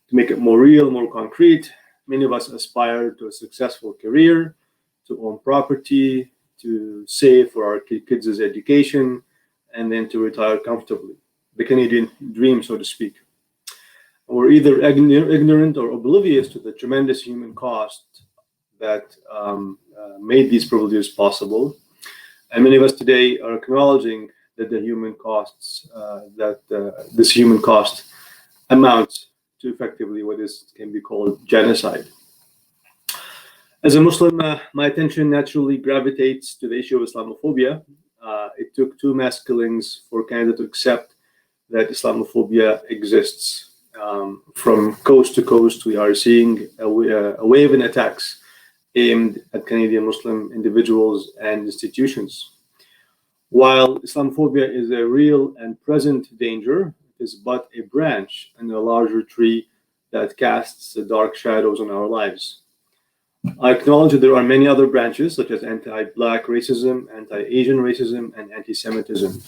To make it more real, more concrete, many of us aspire to a successful career, to own property, to save for our kids' education, and then to retire comfortably. The Canadian dream, so to speak. We're either ignorant or oblivious to the tremendous human cost that made these privileges possible. And many of us today are acknowledging that the human costs, this human cost amounts to effectively what can be called genocide. As a Muslim, my attention naturally gravitates to the issue of Islamophobia. It took two mass killings for Canada to accept that Islamophobia exists. From coast to coast, we are seeing a wave in attacks aimed at Canadian Muslim individuals and institutions. While Islamophobia is a real and present danger, it is but a branch in a larger tree that casts the dark shadows on our lives. I acknowledge that there are many other branches, such as anti-Black racism, anti-Asian racism, and anti-Semitism.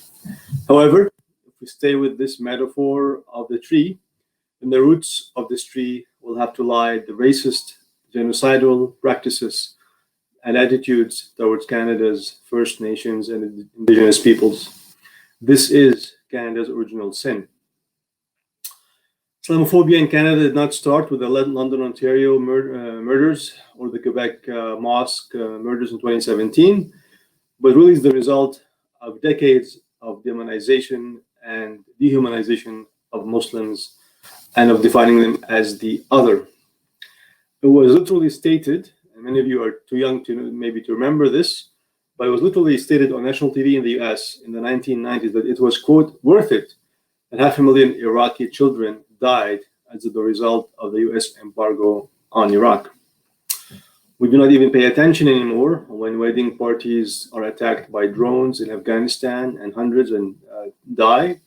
However, if we stay with this metaphor of the tree, then the roots of this tree will have to lie the racist, genocidal practices and attitudes towards Canada's First Nations and Indigenous peoples. This is Canada's original sin. Islamophobia in Canada did not start with the London, Ontario murders or the Quebec mosque murders in 2017, but really is the result of decades of demonization and dehumanization of Muslims and of defining them as the other. It was literally stated, and many of you are too young to maybe to remember this, but it was literally stated on national TV in the US in the 1990s that it was, quote, worth it that 500,000 Iraqi children died as a result of the US embargo on Iraq. We do not even pay attention anymore when wedding parties are attacked by drones in Afghanistan and hundreds die,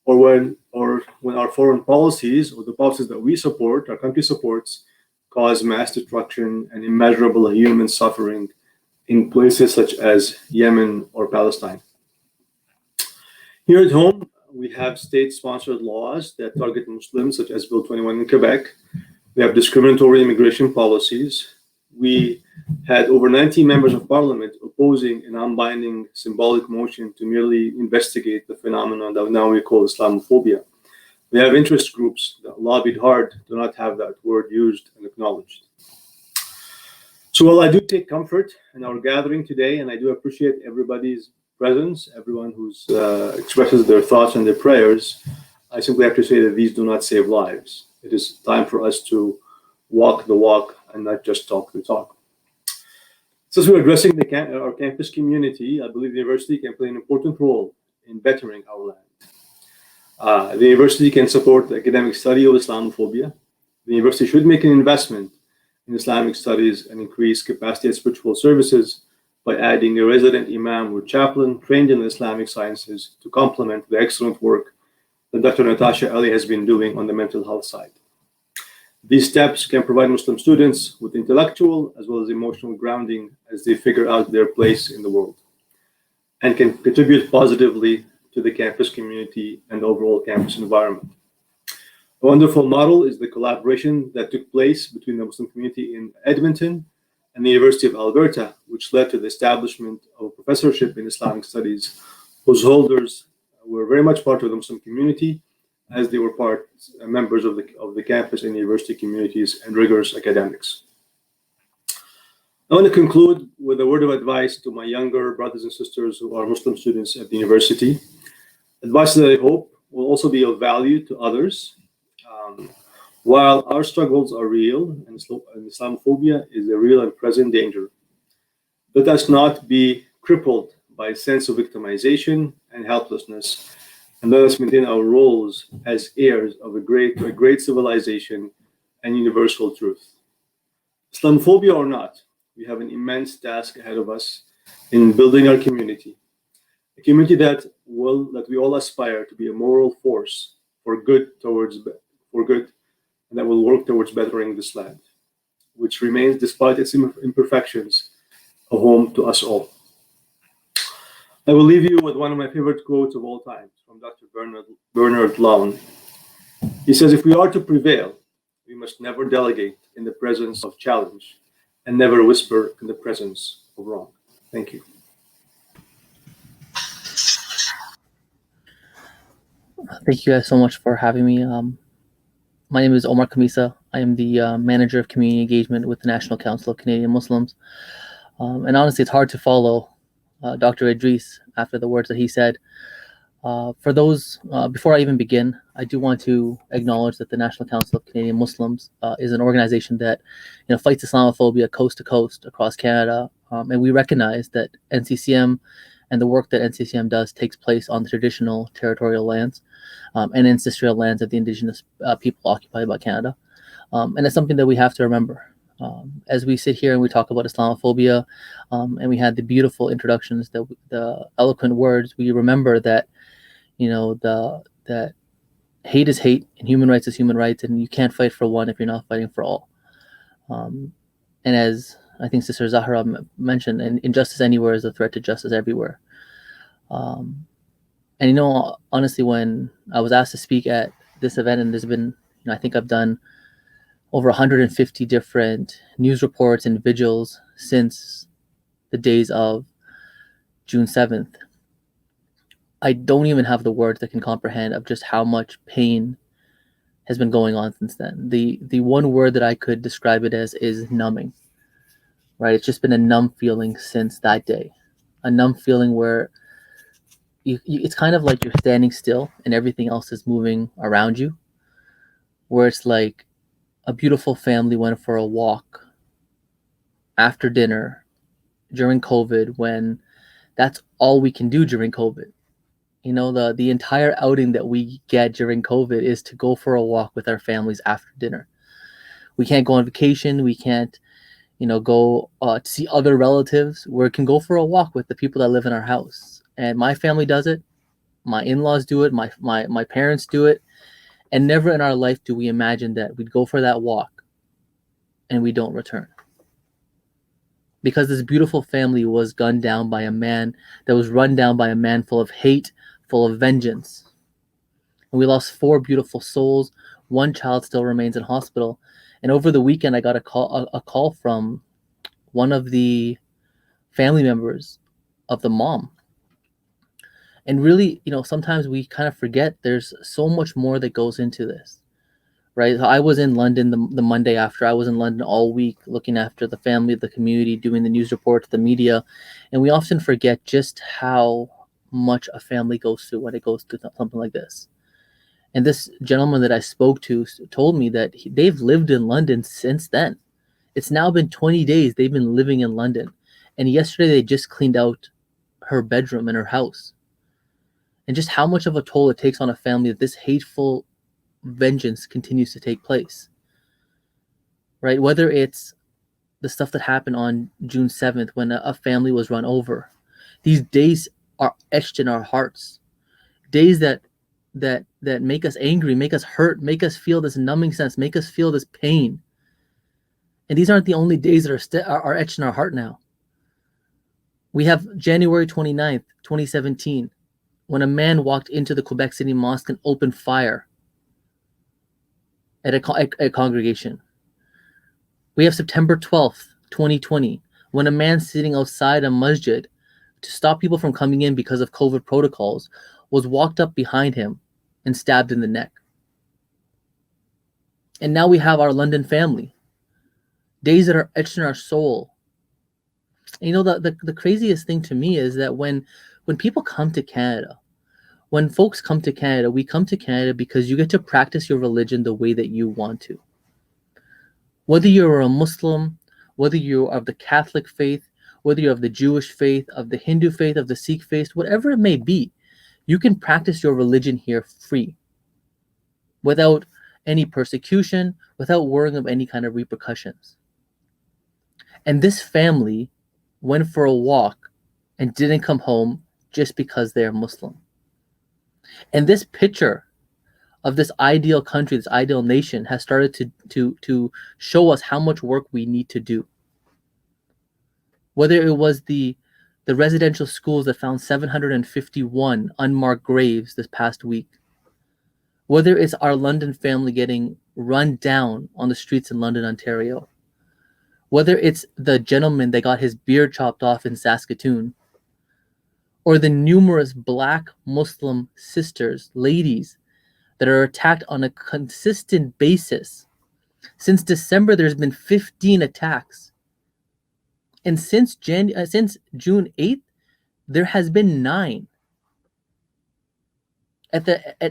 or when our foreign policies or the policies that we support, our country supports, cause mass destruction and immeasurable human suffering in places such as Yemen or Palestine. Here at home, we have state-sponsored laws that target Muslims, such as Bill 21 in Quebec. We have discriminatory immigration policies. We had over 90 members of parliament opposing a non-binding symbolic motion to merely investigate the phenomenon that now we call Islamophobia. We have interest groups that lobbied hard to not have that word used and acknowledged. So while I do take comfort in our gathering today, and I do appreciate everybody's presence, everyone who expresses their thoughts and their prayers, I simply have to say that these do not save lives. It is time for us to walk the walk and not just talk the talk. Since we're addressing our campus community, I believe the university can play an important role in bettering our land. The university can support the academic study of Islamophobia. The university should make an investment in Islamic studies and increase capacity at spiritual services by adding a resident imam or chaplain trained in Islamic sciences to complement the excellent work that Dr. Natasha Ali has been doing on the mental health side. These steps can provide Muslim students with intellectual as well as emotional grounding as they figure out their place in the world, and can contribute positively to the campus community and overall campus environment. A wonderful model is the collaboration that took place between the Muslim community in Edmonton and the University of Alberta, which led to the establishment of a professorship in Islamic studies, whose holders were very much part of the Muslim community, as they were members of the campus and university communities and rigorous academics. I want to conclude with a word of advice to my younger brothers and sisters who are Muslim students at the university. Advice that I hope will also be of value to others. While our struggles are real and Islamophobia is a real and present danger, let us not be crippled by a sense of victimization and helplessness, and let us maintain our roles as heirs of a great civilization and universal truth. Islamophobia or not, we have an immense task ahead of us in building our community, a community that we all aspire to be a moral force for good, and that will work towards bettering this land, which remains, despite its imperfections, a home to us all. I will leave you with one of my favorite quotes of all time from Dr. Bernard Lown. He says, "If we are to prevail, we must never delegate in the presence of challenge and never whisper in the presence of wrong." Thank you. Thank you guys so much for having me. My name is Omar Kamisa. I am the Manager of Community Engagement with the National Council of Canadian Muslims. And honestly, it's hard to follow Dr. Idris after the words that he said. For those, before I even begin, I do want to acknowledge that the National Council of Canadian Muslims is an organization that fights Islamophobia coast to coast across Canada. And we recognize that NCCM and the work that NCCM does takes place on the traditional territorial lands and ancestral lands of the Indigenous people occupied by Canada. And it's something that we have to remember. As we sit here and we talk about Islamophobia, and we had the beautiful introductions, the eloquent words, we remember that, that hate is hate and human rights is human rights, and you can't fight for one if you're not fighting for all. And as I think Sister Zahra mentioned, and injustice anywhere is a threat to justice everywhere. And honestly, when I was asked to speak at this event, and there's been, I think I've done over 150 different news reports and vigils since the days of June 7th. I don't even have the words that can comprehend of just how much pain has been going on since then. The one word that I could describe it as is numbing, right? It's just been a numb feeling since that day. A numb feeling where it's kind of like you're standing still and everything else is moving around you, where it's like a beautiful family went for a walk after dinner during COVID, when that's all we can do during COVID. The entire outing that we get during COVID is to go for a walk with our families after dinner. We can't go on vacation. We can't, go to see other relatives. We can go for a walk with the people that live in our house. And my family does it. My in-laws do it. My parents do it. And never in our life do we imagine that we'd go for that walk and we don't return. Because this beautiful family was gunned down by a man that was run down by a man full of hate, full of vengeance. And we lost 4 beautiful souls. 1 child still remains in hospital. And over the weekend, I got a call from one of the family members of the mom. And really, sometimes we kind of forget there's so much more that goes into this, right? So I was in London the Monday after. I was in London all week looking after the family, the community, doing the news reports, the media. And we often forget just how much a family goes through when it goes through something like this. And this gentleman that I spoke to told me that they've lived in London since then. It's now been 20 days they've been living in London. And yesterday they just cleaned out her bedroom in her house. And just how much of a toll it takes on a family that this hateful vengeance continues to take place, right? Whether it's the stuff that happened on June 7th when a family was run over. These days are etched in our hearts. Days that make us angry, make us hurt, make us feel this numbing sense, make us feel this pain. And these aren't the only days that are etched in our heart now. We have January 29th, 2017, when a man walked into the Quebec City Mosque and opened fire at a congregation. We have September 12th, 2020, when a man sitting outside a masjid to stop people from coming in because of COVID protocols was walked up behind him and stabbed in the neck. And now we have our London family. Days that are etched in our soul. And you know, the craziest thing to me is that when people come to Canada, when folks come to Canada, we come to Canada because you get to practice your religion the way that you want to. Whether you're a Muslim, whether you're of the Catholic faith, whether you're of the Jewish faith, of the Hindu faith, of the Sikh faith, whatever it may be, you can practice your religion here free, without any persecution, without worrying of any kind of repercussions. And this family went for a walk and didn't come home just because they're Muslim. And this picture of this ideal country, this ideal nation, has started to show us how much work we need to do. Whether it was the residential schools that found 751 unmarked graves this past week, whether it's our London family getting run down on the streets in London, Ontario, whether it's the gentleman that got his beard chopped off in Saskatoon, or the numerous Black Muslim sisters, ladies, that are attacked on a consistent basis. Since December, there's been 15 attacks. And since June 8th, there has been 9. At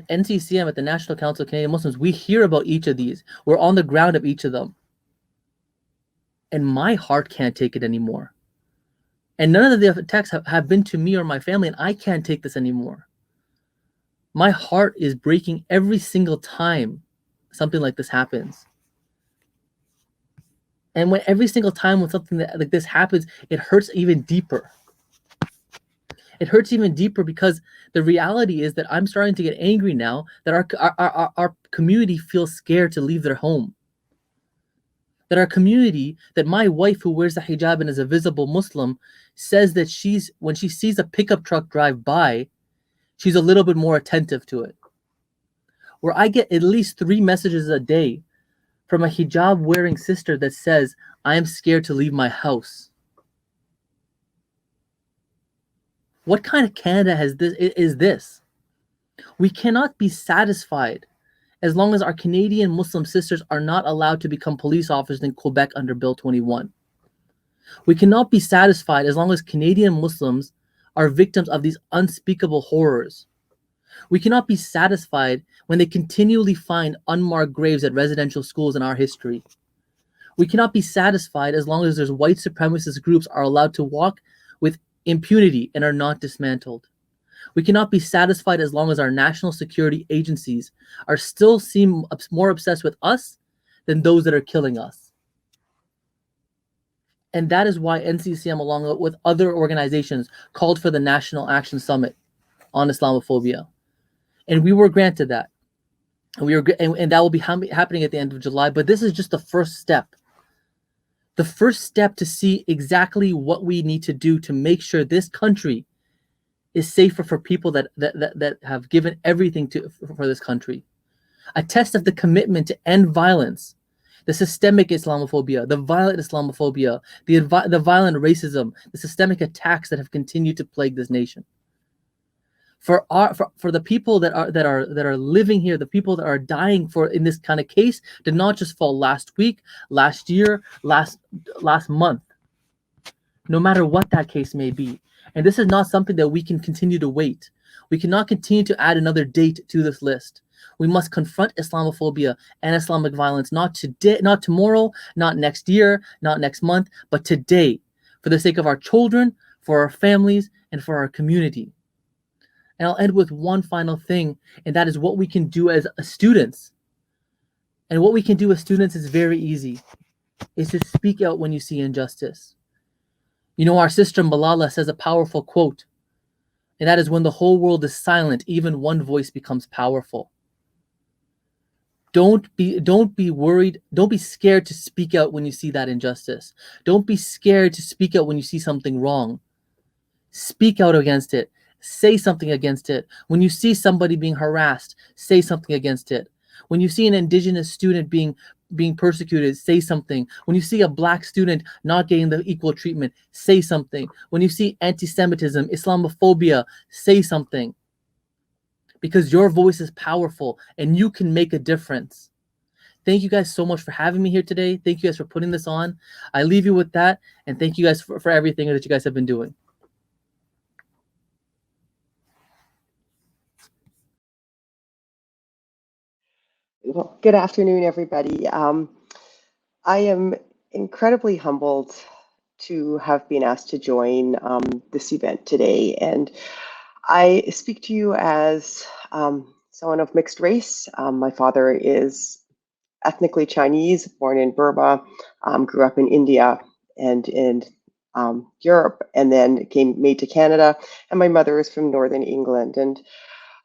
NCCM, at the National Council of Canadian Muslims, we hear about each of these. We're on the ground of each of them. And my heart can't take it anymore. And none of the attacks have been to me or my family, and I can't take this anymore. My heart is breaking every single time something like this happens. And when every single time when something like this happens, it hurts even deeper. It hurts even deeper because the reality is that I'm starting to get angry now that our community feels scared to leave their home. That our community, that my wife who wears the hijab and is a visible Muslim, says that when she sees a pickup truck drive by, she's a little bit more attentive to it. Where I get at least 3 messages a day from a hijab wearing sister that says, I am scared to leave my house. What kind of Canada is this? We cannot be satisfied as long as our Canadian Muslim sisters are not allowed to become police officers in Quebec under Bill 21. We cannot be satisfied as long as Canadian Muslims are victims of these unspeakable horrors. We cannot be satisfied when they continually find unmarked graves at residential schools in our history. We cannot be satisfied as long as there's white supremacist groups are allowed to walk with impunity and are not dismantled. We cannot be satisfied as long as our national security agencies are still seem more obsessed with us than those that are killing us. And that is why NCCM, along with other organizations, called for the National Action Summit on Islamophobia. And we were granted that. And that will be happening at the end of July. But this is just the first step. The first step to see exactly what we need to do to make sure this country is safer for people that have given everything for this country. A test of the commitment to end violence, the systemic Islamophobia, the violent Islamophobia, the violent racism, the systemic attacks that have continued to plague this nation. For the people that are living here, the people that are dying in this kind of case did not just fall last week, last year, last month. No matter what that case may be. And this is not something that we can continue to wait. We cannot continue to add another date to this list. We must confront Islamophobia and Islamic violence, not today, not tomorrow, not next year, not next month, but today, for the sake of our children, for our families, and for our community. And I'll end with one final thing, and that is what we can do as students. And what we can do as students is very easy. is to speak out when you see injustice. You know, our sister Malala says a powerful quote, and that is, when the whole world is silent, even one voice becomes powerful. Don't be worried. Don't be scared to speak out when you see that injustice. Don't be scared to speak out when you see something wrong. Speak out against it. Say something against it. When you see somebody being harassed, say something against it. When you see an Indigenous student being persecuted, say something. When you see a Black student not getting the equal treatment, say something. When you see anti-Semitism, Islamophobia, say something. Because your voice is powerful and you can make a difference. Thank you guys so much for having me here today. Thank you guys for putting this on. I leave you with that, and thank you guys for everything that you guys have been doing. Well, good afternoon, everybody. I am incredibly humbled to have been asked to join this event today. And I speak to you as someone of mixed race. My father is ethnically Chinese, born in Burma, grew up in India and in Europe, and then made to Canada. And my mother is from Northern England. And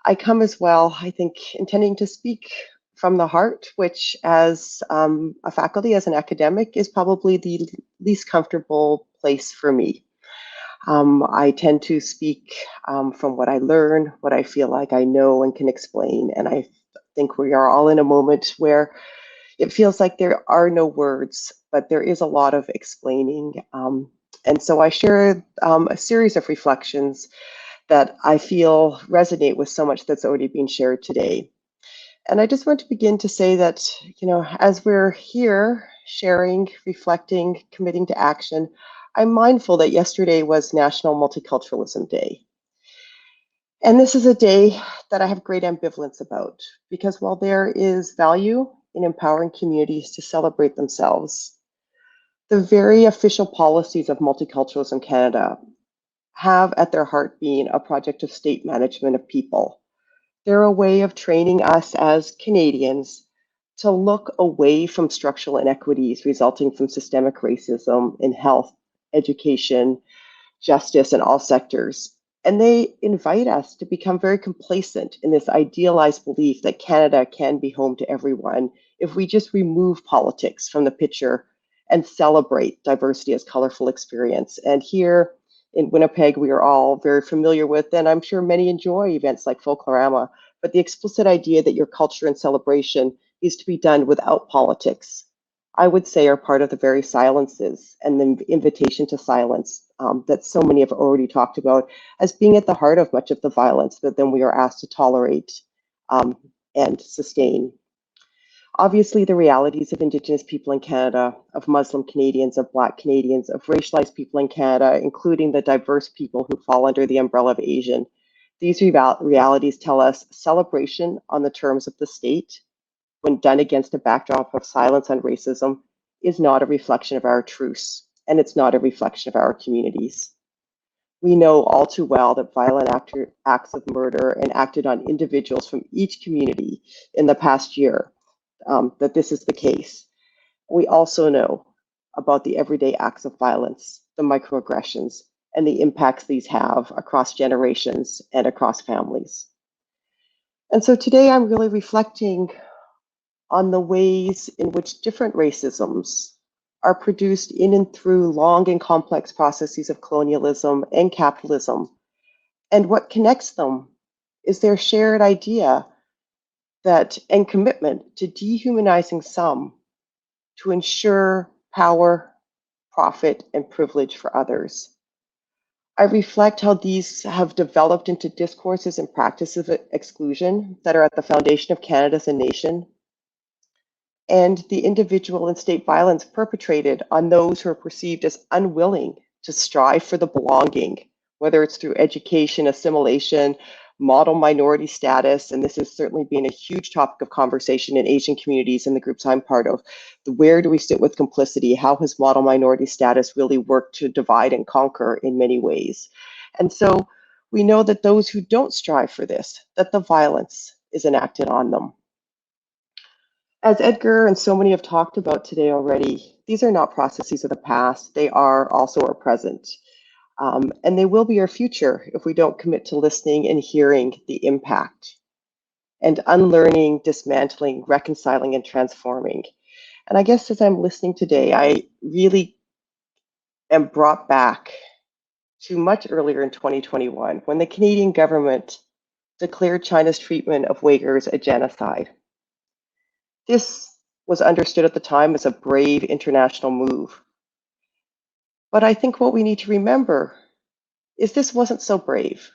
I come as well, I think, intending to speak from the heart, which as a faculty, as an academic, is probably the least comfortable place for me. I tend to speak from what I learn, what I feel like I know and can explain. And I think we are all in a moment where it feels like there are no words, but there is a lot of explaining. And so I share a series of reflections that I feel resonate with so much that's already been shared today. And I just want to begin to say that, you know, as we're here sharing, reflecting, committing to action, I'm mindful that yesterday was National Multiculturalism Day. And this is a day that I have great ambivalence about, because while there is value in empowering communities to celebrate themselves, the very official policies of Multiculturalism Canada have at their heart been a project of state management of people. They're a way of training us as Canadians to look away from structural inequities resulting from systemic racism in health, education, justice, and all sectors. And they invite us to become very complacent in this idealized belief that Canada can be home to everyone if we just remove politics from the picture and celebrate diversity as colorful experience. And here in Winnipeg, we are all very familiar with, and I'm sure many enjoy events like Folklorama, but the explicit idea that your culture and celebration is to be done without politics, I would say, are part of the very silences and the invitation to silence that so many have already talked about as being at the heart of much of the violence that then we are asked to tolerate and sustain. Obviously, the realities of Indigenous people in Canada, of Muslim Canadians, of Black Canadians, of racialized people in Canada, including the diverse people who fall under the umbrella of Asian, these realities tell us celebration on the terms of the state, when done against a backdrop of silence on racism, is not a reflection of our truths, and it's not a reflection of our communities. We know all too well that violent acts of murder enacted on individuals from each community in the past year, that this is the case. We also know about the everyday acts of violence, the microaggressions, and the impacts these have across generations and across families. And so today I'm really reflecting on the ways in which different racisms are produced in and through long and complex processes of colonialism and capitalism. And what connects them is their shared idea that and commitment to dehumanizing some to ensure power, profit, and privilege for others. I reflect how these have developed into discourses and practices of exclusion that are at the foundation of Canada as a nation, and the individual and state violence perpetrated on those who are perceived as unwilling to strive for the belonging, whether it's through education, assimilation, model minority status, and this has certainly been a huge topic of conversation in Asian communities and the groups I'm part of. Where do we sit with complicity? How has model minority status really worked to divide and conquer in many ways? And so we know that those who don't strive for this, that the violence is enacted on them. As Edgar and so many have talked about today already, these are not processes of the past. They are also our present. And they will be our future if we don't commit to listening and hearing the impact and unlearning, dismantling, reconciling, and transforming. And I guess as I'm listening today, I really am brought back to much earlier in 2021 when the Canadian government declared China's treatment of Uyghurs a genocide. This was understood at the time as a brave international move. But I think what we need to remember is this wasn't so brave,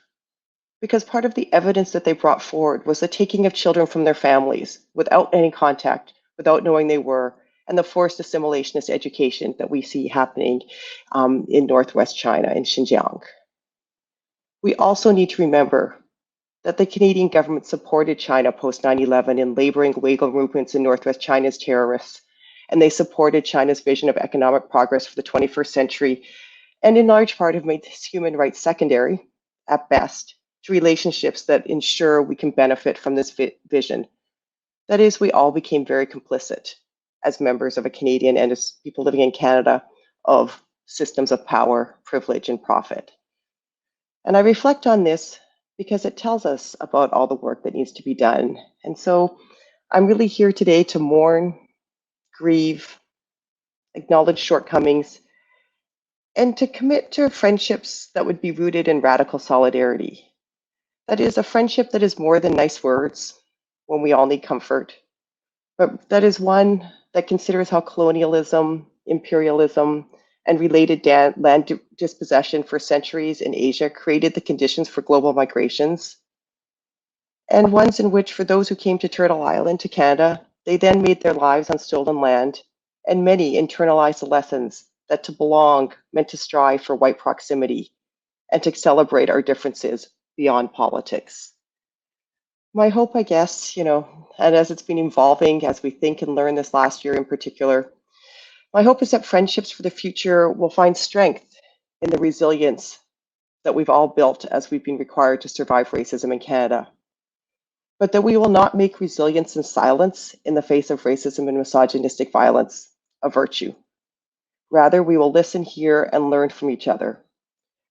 because part of the evidence that they brought forward was the taking of children from their families without any contact, without knowing they were, and the forced assimilationist education that we see happening in Northwest China, in Xinjiang. We also need to remember that the Canadian government supported China post 9/11 in labeling Uyghur movements in Northwest China as terrorists, and they supported China's vision of economic progress for the 21st century, and in large part have made this human rights secondary, at best, to relationships that ensure we can benefit from this vision. That is, we all became very complicit as members of a Canadian and as people living in Canada of systems of power, privilege, and profit. And I reflect on this because it tells us about all the work that needs to be done. And so I'm really here today to mourn, grieve, acknowledge shortcomings, and to commit to friendships that would be rooted in radical solidarity. That is, a friendship that is more than nice words when we all need comfort, but that is one that considers how colonialism, imperialism, and related land dispossession for centuries in Asia created the conditions for global migrations, and ones in which, for those who came to Turtle Island, to Canada, they then made their lives on stolen land, and many internalized the lessons that to belong meant to strive for white proximity and to celebrate our differences beyond politics. My hope, I guess, and as it's been evolving, as we think and learn this last year in particular, my hope is that friendships for the future will find strength in the resilience that we've all built as we've been required to survive racism in Canada, but that we will not make resilience and silence in the face of racism and misogynistic violence a virtue. Rather, we will listen, hear, and learn from each other.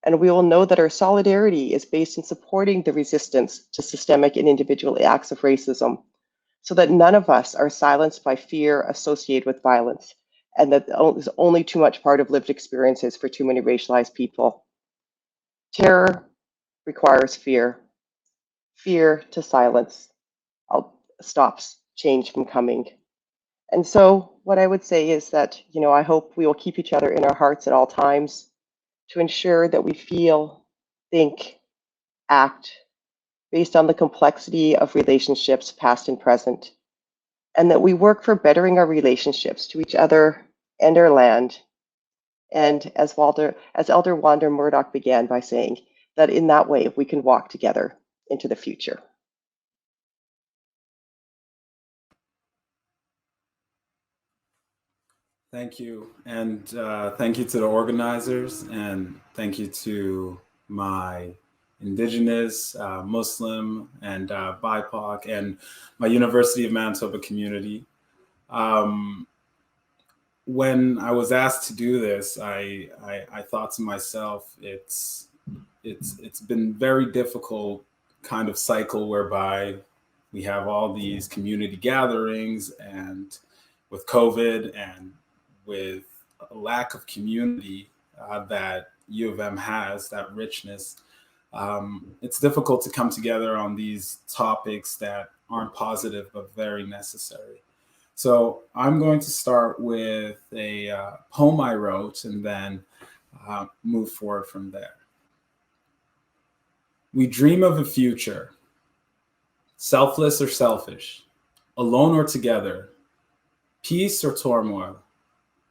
And we will know that our solidarity is based in supporting the resistance to systemic and individual acts of racism, so that none of us are silenced by fear associated with violence, and that is only too much part of lived experiences for too many racialized people. Terror requires fear. Fear to silence stops change from coming. And so what I would say is that, I hope we will keep each other in our hearts at all times to ensure that we feel, think, act based on the complexity of relationships past and present, and that we work for bettering our relationships to each other and our land. And as Elder Wander Murdoch began by saying, that in that way we can walk together into the future. Thank you. And thank you to the organizers, and thank you to my Indigenous, Muslim, and BIPOC, and my University of Manitoba community. When I was asked to do this, I thought to myself, it's been very difficult kind of cycle whereby we have all these community gatherings, and with COVID and with a lack of community that U of M has, that richness, it's difficult to come together on these topics that aren't positive but very necessary. So I'm going to start with a poem I wrote and then move forward from there. We dream of a future, selfless or selfish, alone or together, peace or turmoil.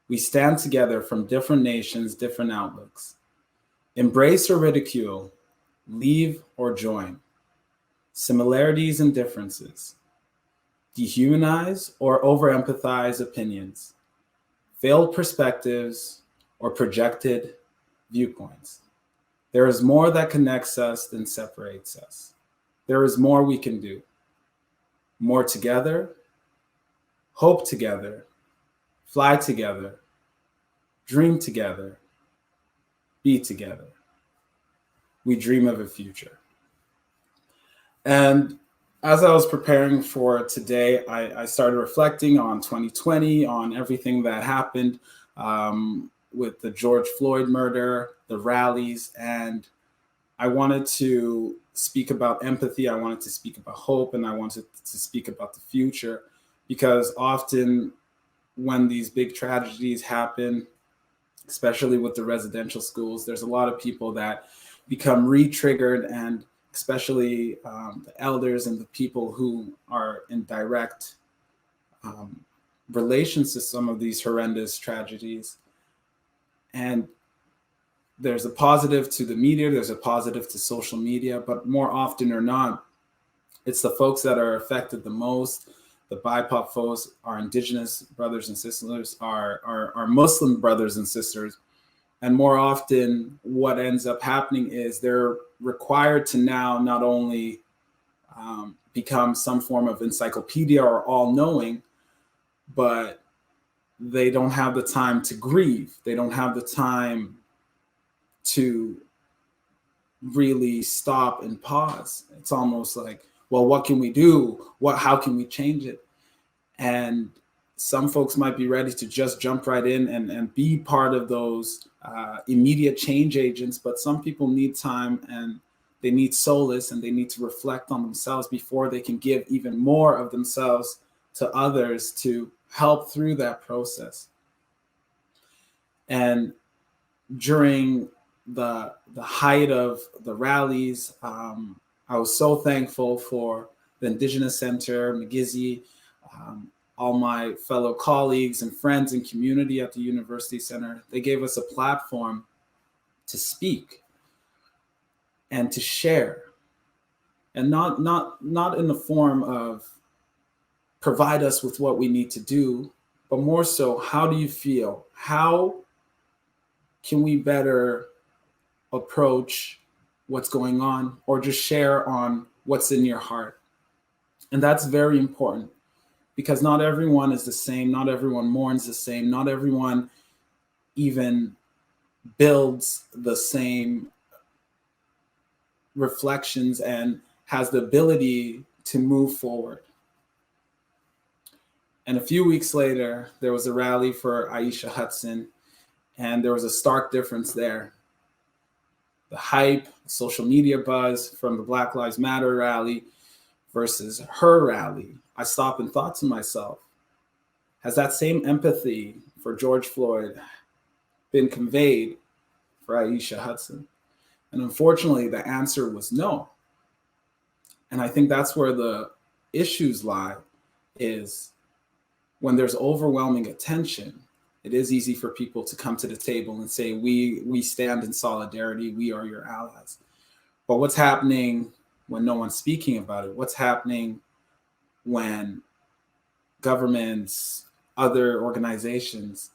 We stand together from different nations, different outlooks. Embrace or ridicule, leave or join. Similarities and differences. Dehumanize or over-empathize opinions. Veiled perspectives or projected viewpoints. There is more that connects us than separates us. There is more we can do. More together, hope together, fly together, dream together, be together. We dream of a future. And as I was preparing for today, I started reflecting on 2020, on everything that happened with the George Floyd murder, the rallies, and I wanted to speak about empathy. I wanted to speak about hope, and I wanted to speak about the future, because often when these big tragedies happen, especially with the residential schools, there's a lot of people that become re-triggered, and especially the elders and the people who are in direct relations to some of these horrendous tragedies. And there's a positive to the media, there's a positive to social media, but more often or not, it's the folks that are affected the most. The BIPOC folks, our Indigenous brothers and sisters, our Muslim brothers and sisters. And more often, what ends up happening is they're required to now not only become some form of encyclopedia or all-knowing, but they don't have the time to grieve. They don't have the time to really stop and pause. It's almost like, well, what can we do? How can we change it? And some folks might be ready to just jump right in and be part of those immediate change agents, but some people need time, and they need solace, and they need to reflect on themselves before they can give even more of themselves to others to help through that process. And during the height of the rallies, I was so thankful for the Indigenous Center, McGizzy, all my fellow colleagues and friends and community at the University Center. They gave us a platform to speak and to share, and not in the form of provide us with what we need to do, but more so, how do you feel? How can we better approach what's going on, or just share on what's in your heart? And that's very important, because not everyone is the same. Not everyone mourns the same. Not everyone even builds the same reflections and has the ability to move forward. And a few weeks later, there was a rally for Aisha Hudson, and there was a stark difference there. The hype, social media buzz from the Black Lives Matter rally versus her rally. I stopped and thought to myself, has that same empathy for George Floyd been conveyed for Aisha Hudson? And unfortunately, the answer was no. And I think that's where the issues lie, is when there's overwhelming attention, it is easy for people to come to the table and say, we stand in solidarity, we are your allies. But what's happening when no one's speaking about it? What's happening when governments, other organizations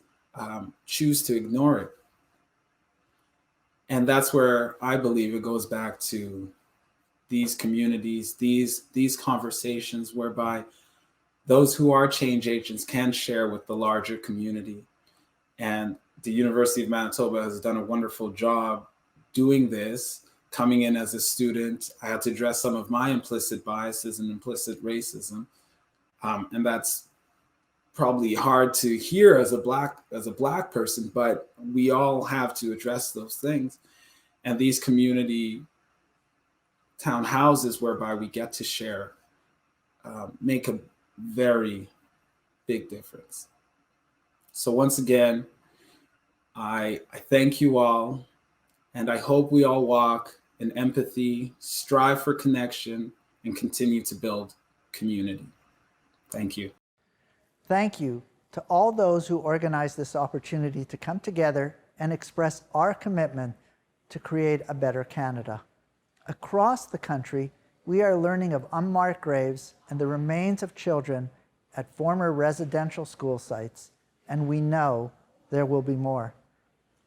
choose to ignore it? And that's where I believe it goes back to these communities, these conversations whereby those who are change agents can share with the larger community. And the University of Manitoba has done a wonderful job doing this. Coming in as a student, I had to address some of my implicit biases and implicit racism. And that's probably hard to hear as a black person, but we all have to address those things. And these community townhouses whereby we get to share make a very big difference. So once again, I thank you all, and I hope we all walk in empathy, strive for connection, and continue to build community. Thank you. Thank you to all those who organized this opportunity to come together and express our commitment to create a better Canada. Across the country, we are learning of unmarked graves and the remains of children at former residential school sites, and we know there will be more.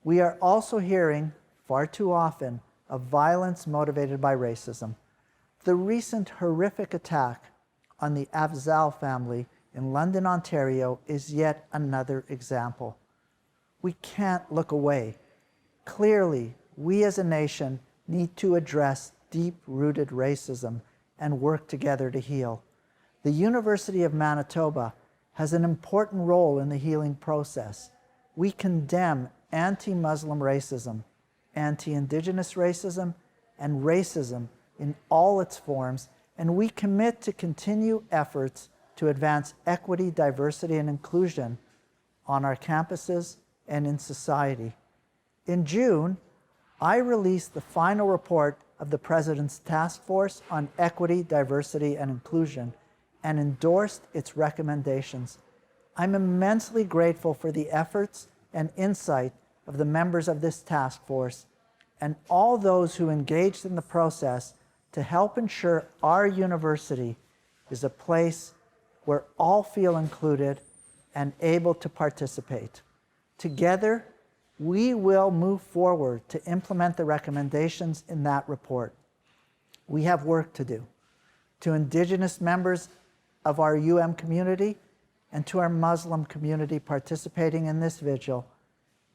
We are also hearing, far too often, of violence motivated by racism. The recent horrific attack on the Afzal family in London, Ontario is yet another example. We can't look away. Clearly, we as a nation need to address deep-rooted racism and work together to heal. The University of Manitoba has an important role in the healing process. We condemn anti-Muslim racism, anti-Indigenous racism, and racism in all its forms, and we commit to continue efforts to advance equity, diversity, and inclusion on our campuses and in society. In June, I released the final report of the President's Task Force on Equity, Diversity, and Inclusion and endorsed its recommendations. I'm immensely grateful for the efforts and insight of the members of this task force and all those who engaged in the process to help ensure our university is a place where all feel included and able to participate. Together, we will move forward to implement the recommendations in that report. We have work to do. To Indigenous members of our UM community and to our Muslim community participating in this vigil,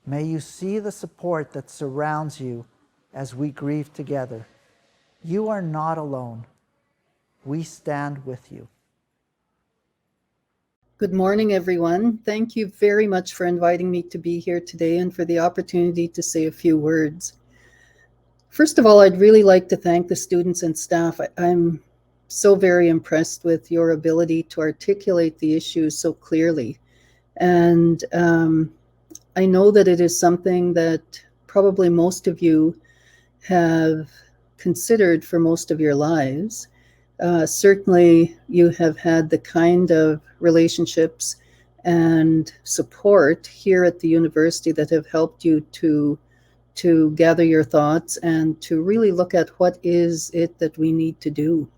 may you see the support that surrounds you as we grieve together. You are not alone. We stand with you. Good morning, everyone. Thank you very much for inviting me to be here today and for the opportunity to say a few words. First of all, I'd really like to thank the students and staff. I'm so very impressed with your ability to articulate the issues so clearly. And I know that it is something that probably most of you have considered for most of your lives. Certainly, you have had the kind of relationships and support here at the university that have helped you to gather your thoughts and to really look at what is it that we need to do.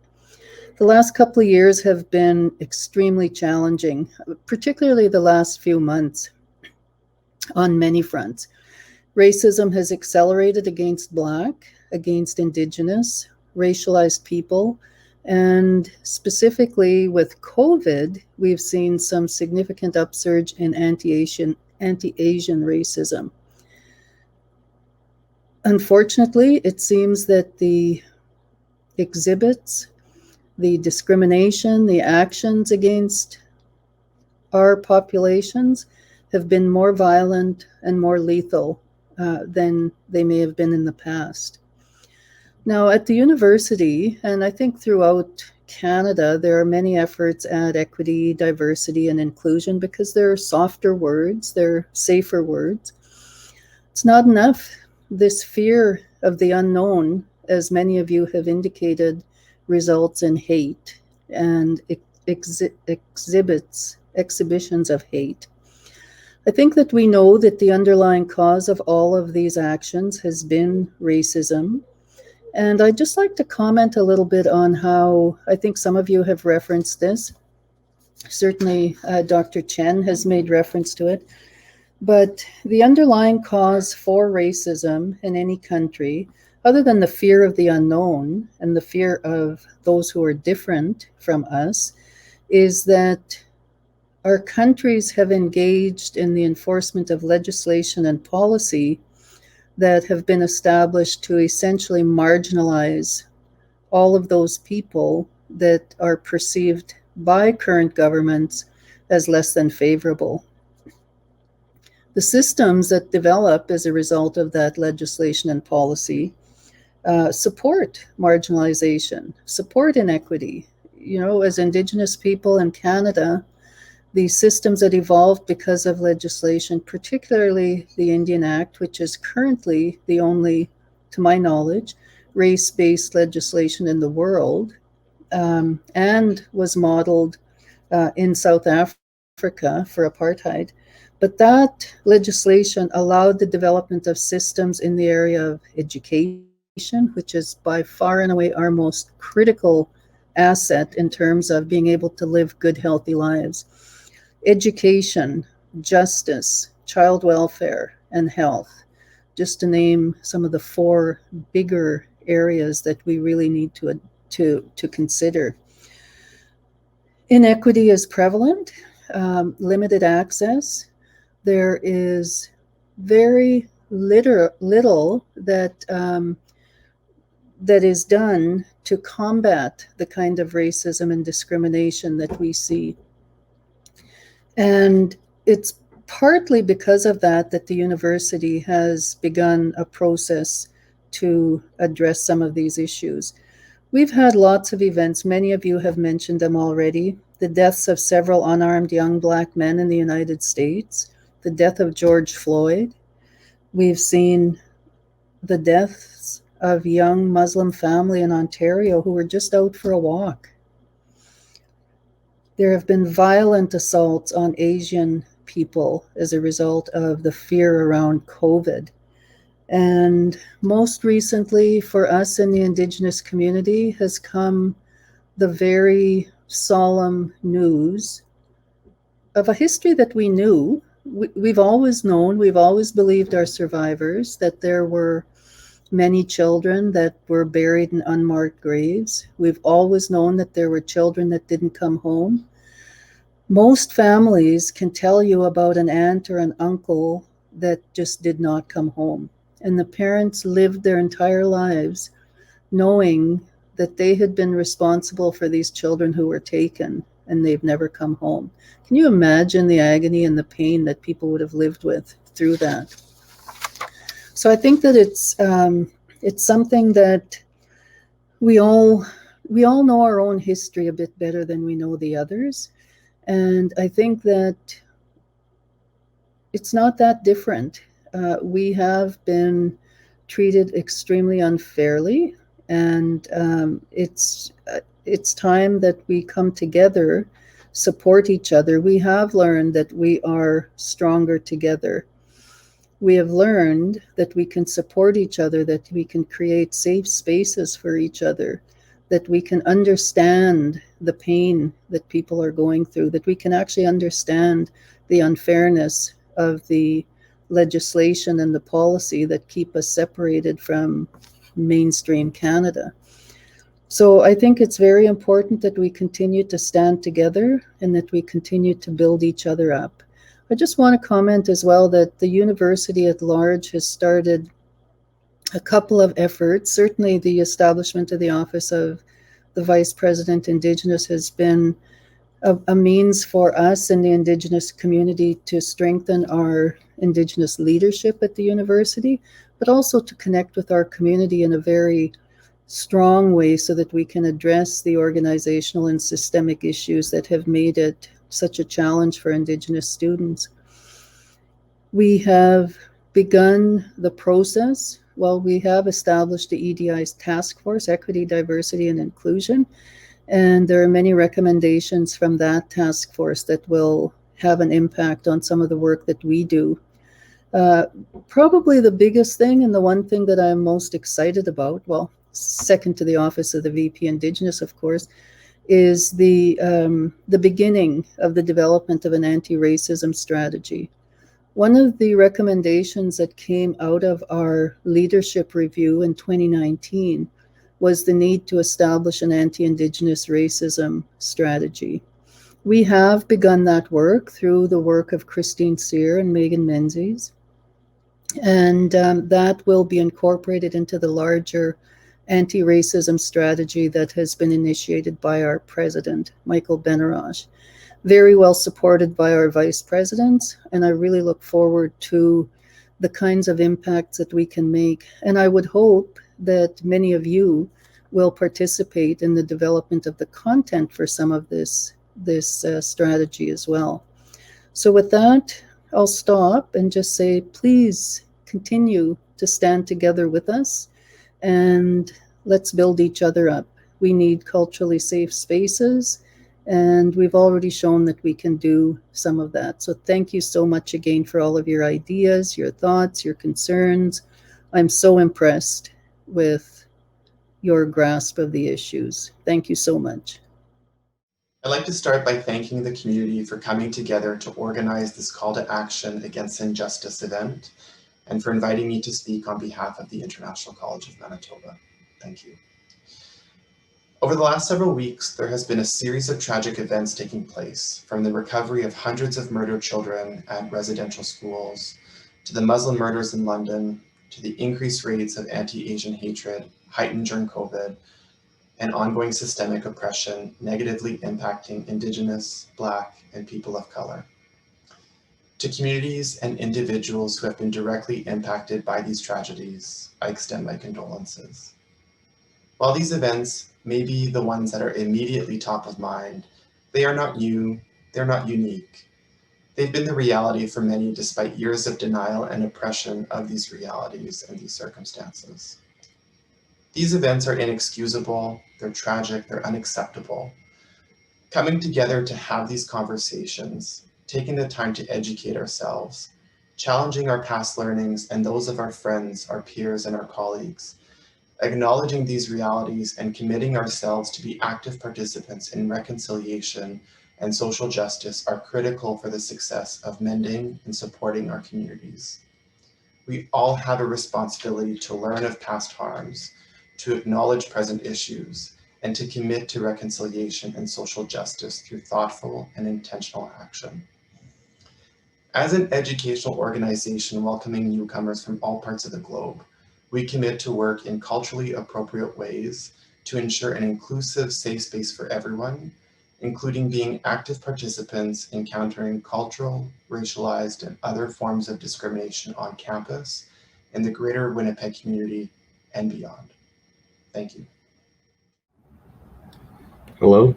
The last couple of years have been extremely challenging, particularly the last few months on many fronts. Racism has accelerated against Black, against Indigenous, racialized people, and specifically with COVID, we've seen some significant upsurge in anti-Asian racism. Unfortunately, it seems that the exhibits, the discrimination, the actions against our populations have been more violent and more lethal than they may have been in the past. Now, at the university, and I think throughout Canada, there are many efforts at equity, diversity, and inclusion because they're softer words, they're safer words. It's not enough. This fear of the unknown, as many of you have indicated, results in hate and exhibitions of hate. I think that we know that the underlying cause of all of these actions has been racism. And I'd just like to comment a little bit on how I think some of you have referenced this. Certainly, Dr. Chen has made reference to it. But the underlying cause for racism in any country, other than the fear of the unknown and the fear of those who are different from us, is that our countries have engaged in the enforcement of legislation and policy that have been established to essentially marginalize all of those people that are perceived by current governments as less than favorable. The systems that develop as a result of that legislation and policy support marginalization, support inequity. You know, as Indigenous people in Canada, the systems that evolved because of legislation, particularly the Indian Act, which is currently the only, to my knowledge, race-based legislation in the world, and was modeled in South Africa for apartheid. But that legislation allowed the development of systems in the area of education, which is by far and away our most critical asset in terms of being able to live good, healthy lives. Education, justice, child welfare, and health, just to name some of the four bigger areas that we really need to consider. Inequity is prevalent, limited access. There is very little that that is done to combat the kind of racism and discrimination that we see. And it's partly because of that that the university has begun a process to address some of these issues. We've had lots of events. Many of you have mentioned them already. The deaths of several unarmed young Black men in the United States, the death of George Floyd. We've seen the deaths of young Muslim family in Ontario who were just out for a walk. There have been violent assaults on Asian people as a result of the fear around COVID. And most recently for us in the Indigenous community has come the very solemn news of a history that we knew. We've always known, we've always believed our survivors, that there were many children that were buried in unmarked graves. We've always known that there were children that didn't come home. Most families can tell you about an aunt or an uncle that just did not come home. And the parents lived their entire lives knowing that they had been responsible for these children who were taken and they've never come home. Can you imagine the agony and the pain that people would have lived with through that? So I think that it's something that we all know our own history a bit better than we know the others. And I think that it's not that different. We have been treated extremely unfairly, and it's time that we come together, support each other. We have learned that we are stronger together. We have learned that we can support each other, that we can create safe spaces for each other, that we can understand the pain that people are going through, that we can actually understand the unfairness of the legislation and the policy that keep us separated from mainstream Canada. So I think it's very important that we continue to stand together and that we continue to build each other up. I just want to comment as well that the university at large has started a couple of efforts. Certainly the establishment of the Office of the Vice President Indigenous has been a means for us in the Indigenous community to strengthen our Indigenous leadership at the university, but also to connect with our community in a very strong way so that we can address the organizational and systemic issues that have made it such a challenge for Indigenous students. We have begun the process. Well, we have established the EDI's task force, Equity, Diversity, and Inclusion, and there are many recommendations from that task force that will have an impact on some of the work that we do. Probably the biggest thing and the one thing that I'm most excited about, well, second to the Office of the VP Indigenous, of course, is the beginning of the development of an anti-racism strategy. One of the recommendations that came out of our leadership review in 2019 was the need to establish an anti-Indigenous racism strategy. We have begun that work through the work of Christine Sear and Megan Menzies, and that will be incorporated into the larger anti-racism strategy that has been initiated by our president, Michael Benarosh. Very well supported by our vice presidents, and I really look forward to the kinds of impacts that we can make. And I would hope that many of you will participate in the development of the content for some of this strategy as well. So with that, I'll stop and just say, please continue to stand together with us and let's build each other up. We need culturally safe spaces, and we've already shown that we can do some of that. So thank you so much again for all of your ideas, your thoughts, your concerns. I'm so impressed with your grasp of the issues. Thank you so much. I'd like to start by thanking the community for coming together to organize this call to action against injustice event, and for inviting me to speak on behalf of the International College of Manitoba. Thank you. Over the last several weeks, there has been a series of tragic events taking place, from the recovery of hundreds of murdered children at residential schools, to the Muslim murders in London, to the increased rates of anti-Asian hatred heightened during COVID, and ongoing systemic oppression negatively impacting Indigenous, Black, and people of color. To communities and individuals who have been directly impacted by these tragedies, I extend my condolences. While these events may be the ones that are immediately top of mind, they are not new, they're not unique. They've been the reality for many despite years of denial and oppression of these realities and these circumstances. These events are inexcusable, they're tragic, they're unacceptable. Coming together to have these conversations, taking the time to educate ourselves, challenging our past learnings and those of our friends, our peers, and our colleagues, acknowledging these realities and committing ourselves to be active participants in reconciliation and social justice are critical for the success of mending and supporting our communities. We all have a responsibility to learn of past harms, to acknowledge present issues, and to commit to reconciliation and social justice through thoughtful and intentional action. As an educational organization welcoming newcomers from all parts of the globe, we commit to work in culturally appropriate ways to ensure an inclusive, safe space for everyone, including being active participants in countering cultural, racialized, and other forms of discrimination on campus, in the greater Winnipeg community, and beyond. Thank you. Hello.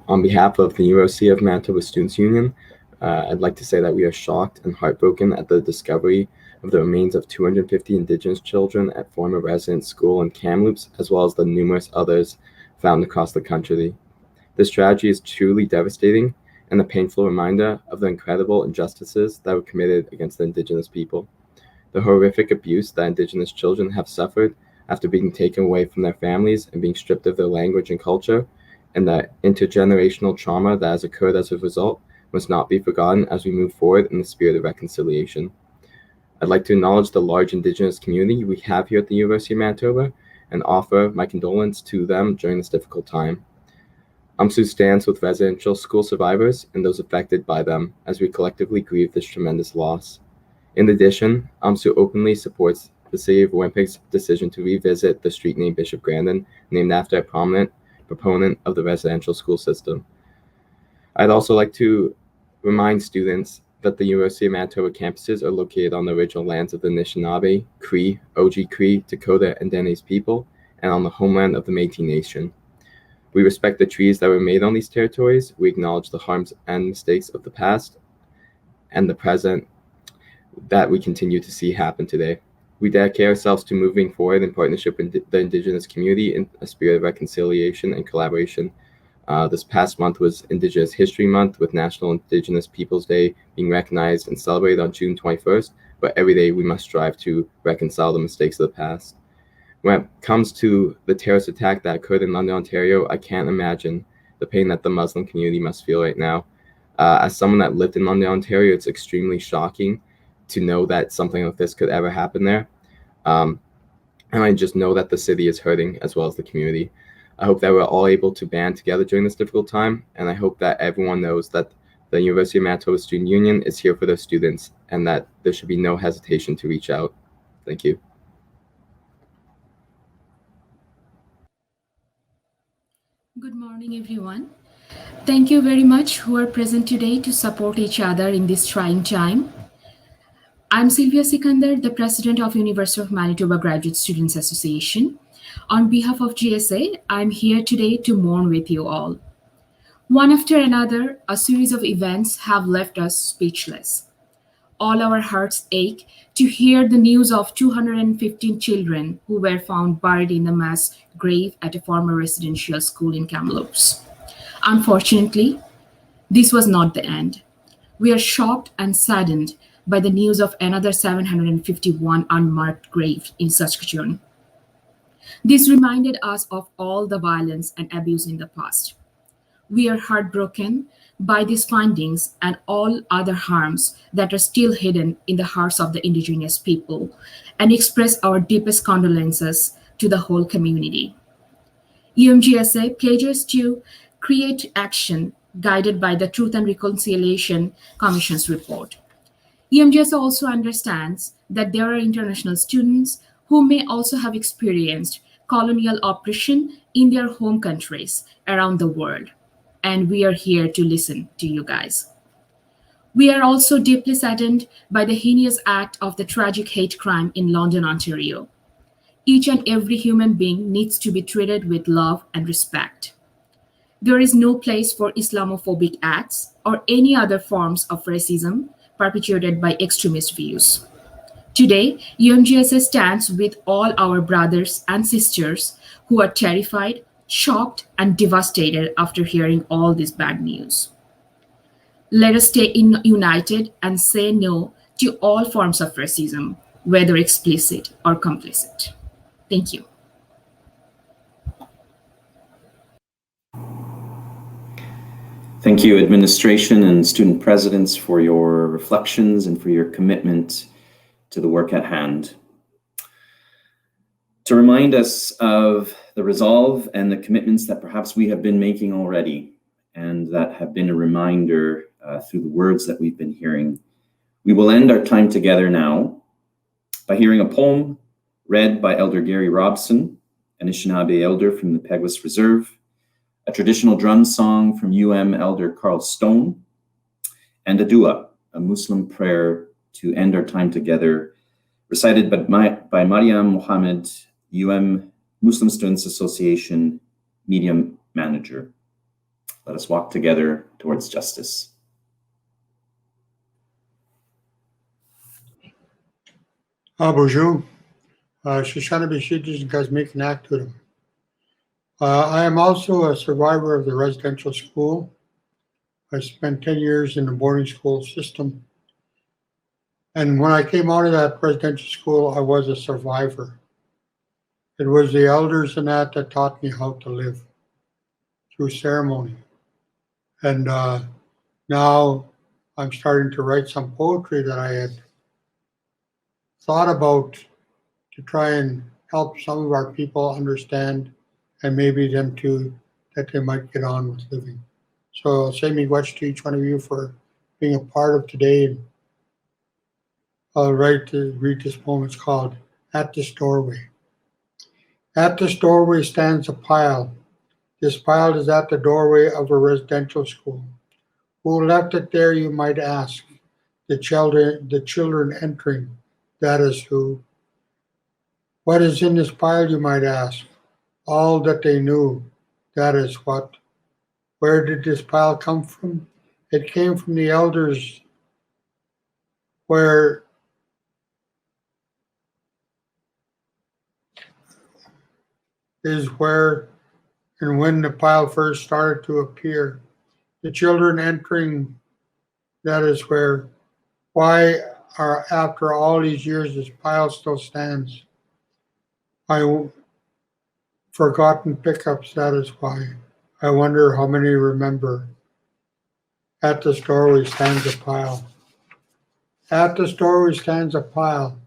On behalf of the University of Manitoba Students Union, I'd like to say that we are shocked and heartbroken at the discovery of the remains of 250 Indigenous children at former resident school in Kamloops, as well as the numerous others found across the country. This tragedy is truly devastating and a painful reminder of the incredible injustices that were committed against the Indigenous people. The horrific abuse that Indigenous children have suffered after being taken away from their families and being stripped of their language and culture, and the intergenerational trauma that has occurred as a result must not be forgotten as we move forward in the spirit of reconciliation. I'd like to acknowledge the large Indigenous community we have here at the University of Manitoba and offer my condolence to them during this difficult time. UMSU stands with residential school survivors and those affected by them as we collectively grieve this tremendous loss. In addition, UMSU openly supports the City of Winnipeg's decision to revisit the street named Bishop Grandin, named after a prominent proponent of the residential school system. I'd also like to remind students that the University of Manitoba campuses are located on the original lands of the Anishinaabe, Cree, Oji-Cree, Dakota, and Dene people, and on the homeland of the Métis Nation. We respect the treaties that were made on these territories. We acknowledge the harms and mistakes of the past and the present that we continue to see happen today. We dedicate ourselves to moving forward in partnership with the Indigenous community in a spirit of reconciliation and collaboration. This past month was Indigenous History Month, with National Indigenous Peoples Day being recognized and celebrated on June 21st, but every day we must strive to reconcile the mistakes of the past. When it comes to the terrorist attack that occurred in London, Ontario, I can't imagine the pain that the Muslim community must feel right now. As someone that lived in London, Ontario, it's extremely shocking to know that something like this could ever happen there. And I just know that the city is hurting as well as the community. I hope that we're all able to band together during this difficult time, and I hope that everyone knows that the University of Manitoba Student Union is here for their students and that there should be no hesitation to reach out. Thank you. Good morning, everyone. Thank you very much who are present today to support each other in this trying time. I'm Sylvia Sikandar, the President of University of Manitoba Graduate Students Association. On behalf of GSA, I'm here today to mourn with you all. One after another, a series of events have left us speechless. All our hearts ache to hear the news of 215 children who were found buried in a mass grave at a former residential school in Kamloops. Unfortunately, this was not the end. We are shocked and saddened by the news of another 751 unmarked graves in Saskatchewan. This reminded us of all the violence and abuse in the past. We are heartbroken by these findings and all other harms that are still hidden in the hearts of the Indigenous people, and express our deepest condolences to the whole community. UMGSA pledges to create action guided by the Truth and Reconciliation Commission's report. EMGS also understands that there are international students who may also have experienced colonial oppression in their home countries around the world, and we are here to listen to you guys. We are also deeply saddened by the heinous act of the tragic hate crime in London, Ontario. Each and every human being needs to be treated with love and respect. There is no place for Islamophobic acts or any other forms of racism perpetuated by extremist views. Today, UMGSS stands with all our brothers and sisters who are terrified, shocked, and devastated after hearing all this bad news. Let us stay united and say no to all forms of racism, whether explicit or complicit. Thank you. Thank you, administration and student presidents, for your reflections and for your commitment to the work at hand. To remind us of the resolve and the commitments that perhaps we have been making already, and that have been a reminder through the words that we've been hearing, we will end our time together now by hearing a poem read by Elder Gary Robson, an Anishinaabe elder from the Peguis Reserve, a traditional drum song from UM Elder Carl Stone, and a dua, a Muslim prayer to end our time together, recited by Mariam Mohammed, UM Muslim Students Association Media Manager. Let us walk together towards justice. Bonjour. Shoshana Bishidis and Kazmik Nakturim. I am also a survivor of the residential school. I spent 10 years in the boarding school system. And when I came out of that residential school, I was a survivor. It was the elders in that taught me how to live through ceremony. And now I'm starting to write some poetry that I had thought about to try and help some of our people understand, and maybe them too, that they might get on with living. So say miigwech to each one of you for being a part of today. I'll read this poem. It's called At This Doorway. At this doorway stands a pile. This pile is at the doorway of a residential school. Who left it there, you might ask? The children entering, that is who. What is in this pile, you might ask? All that they knew, that is what. Where did this pile come from? It came from the elders, where is where and when the pile first started to appear. The children entering, that is where. Why are after all these years this pile still stands? Forgotten pickups, that is why. I wonder how many remember. At this doorway stands a pile. At this doorway stands a pile.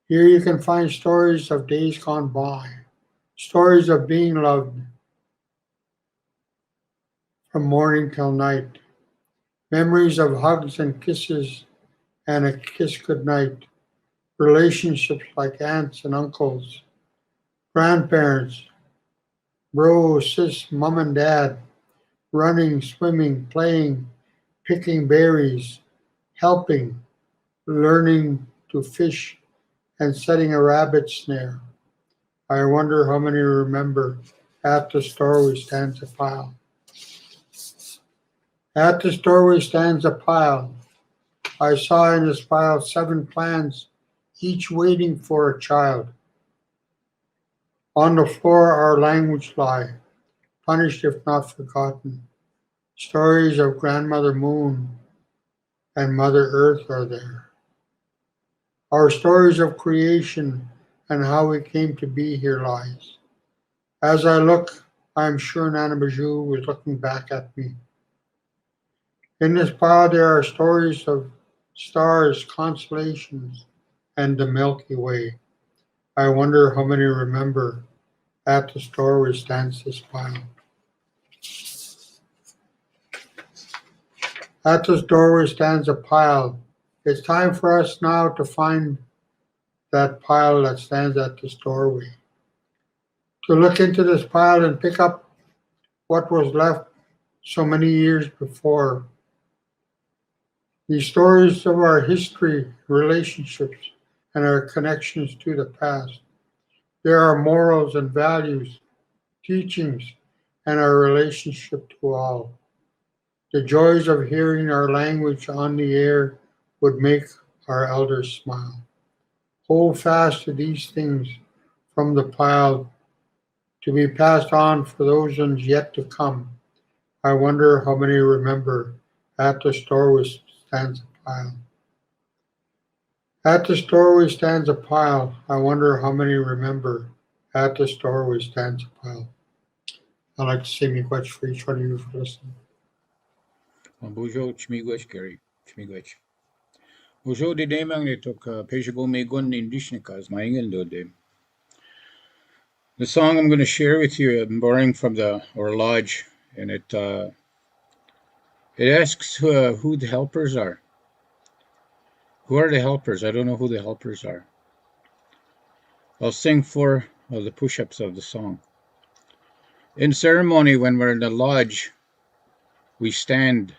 Here you can find stories of days gone by, stories of being loved from morning till night, memories of hugs and kisses and a kiss goodnight, relationships like aunts and uncles, grandparents, bro, sis, mom and dad, running, swimming, playing, picking berries, helping, learning to fish, and setting a rabbit snare. I wonder how many remember. At this doorway stands a pile. At this doorway stands a pile. I saw in this pile 7 plans, each waiting for a child. On the floor our language lie, punished if not forgotten. Stories of Grandmother Moon and Mother Earth are there. Our stories of creation and how we came to be here lies. As I look, I am sure Nana Bajou is looking back at me. In this pile there are stories of stars, constellations, and the Milky Way. I wonder how many remember. At this doorway stands this pile. At this doorway stands a pile. It's time for us now to find that pile that stands at this doorway. To look into this pile and pick up what was left so many years before. These stories of our history, relationships, and our connections to the past. There are morals and values, teachings, and our relationship to all. The joys of hearing our language on the air would make our elders smile. Hold fast to these things from the pile to be passed on for those ones yet to come. I wonder how many remember at the doorway stands a pile. At the doorway stands a pile. I wonder how many remember at the doorway stands a pile. I'd like to say miigwech for each one of you for listening. Bonjour, chmigwech Gary, chmigwech. Bonjour, de demang ne tok pejago me gun indishnikas maingen do de. The song I'm going to share with you, I'm borrowing from our lodge, and it asks who the helpers are. Who are the helpers? I don't know who the helpers are. I'll sing 4 of the push-ups of the song. In ceremony, when we're in the lodge, we stand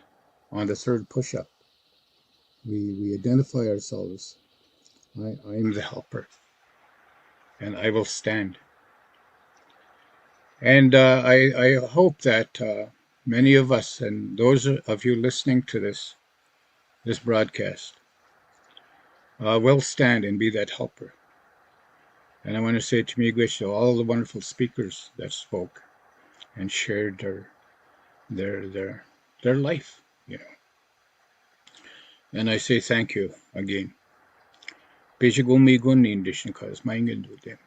on the 3rd push-up. We identify ourselves. I am the helper, and I will stand. And I hope that many of us, and those of you listening to this broadcast, will stand and be that helper. And I want to say to miigwech to all the wonderful speakers that spoke and shared their life, you know. And I say thank you again. Pejagumi gunni indishin cause my do them.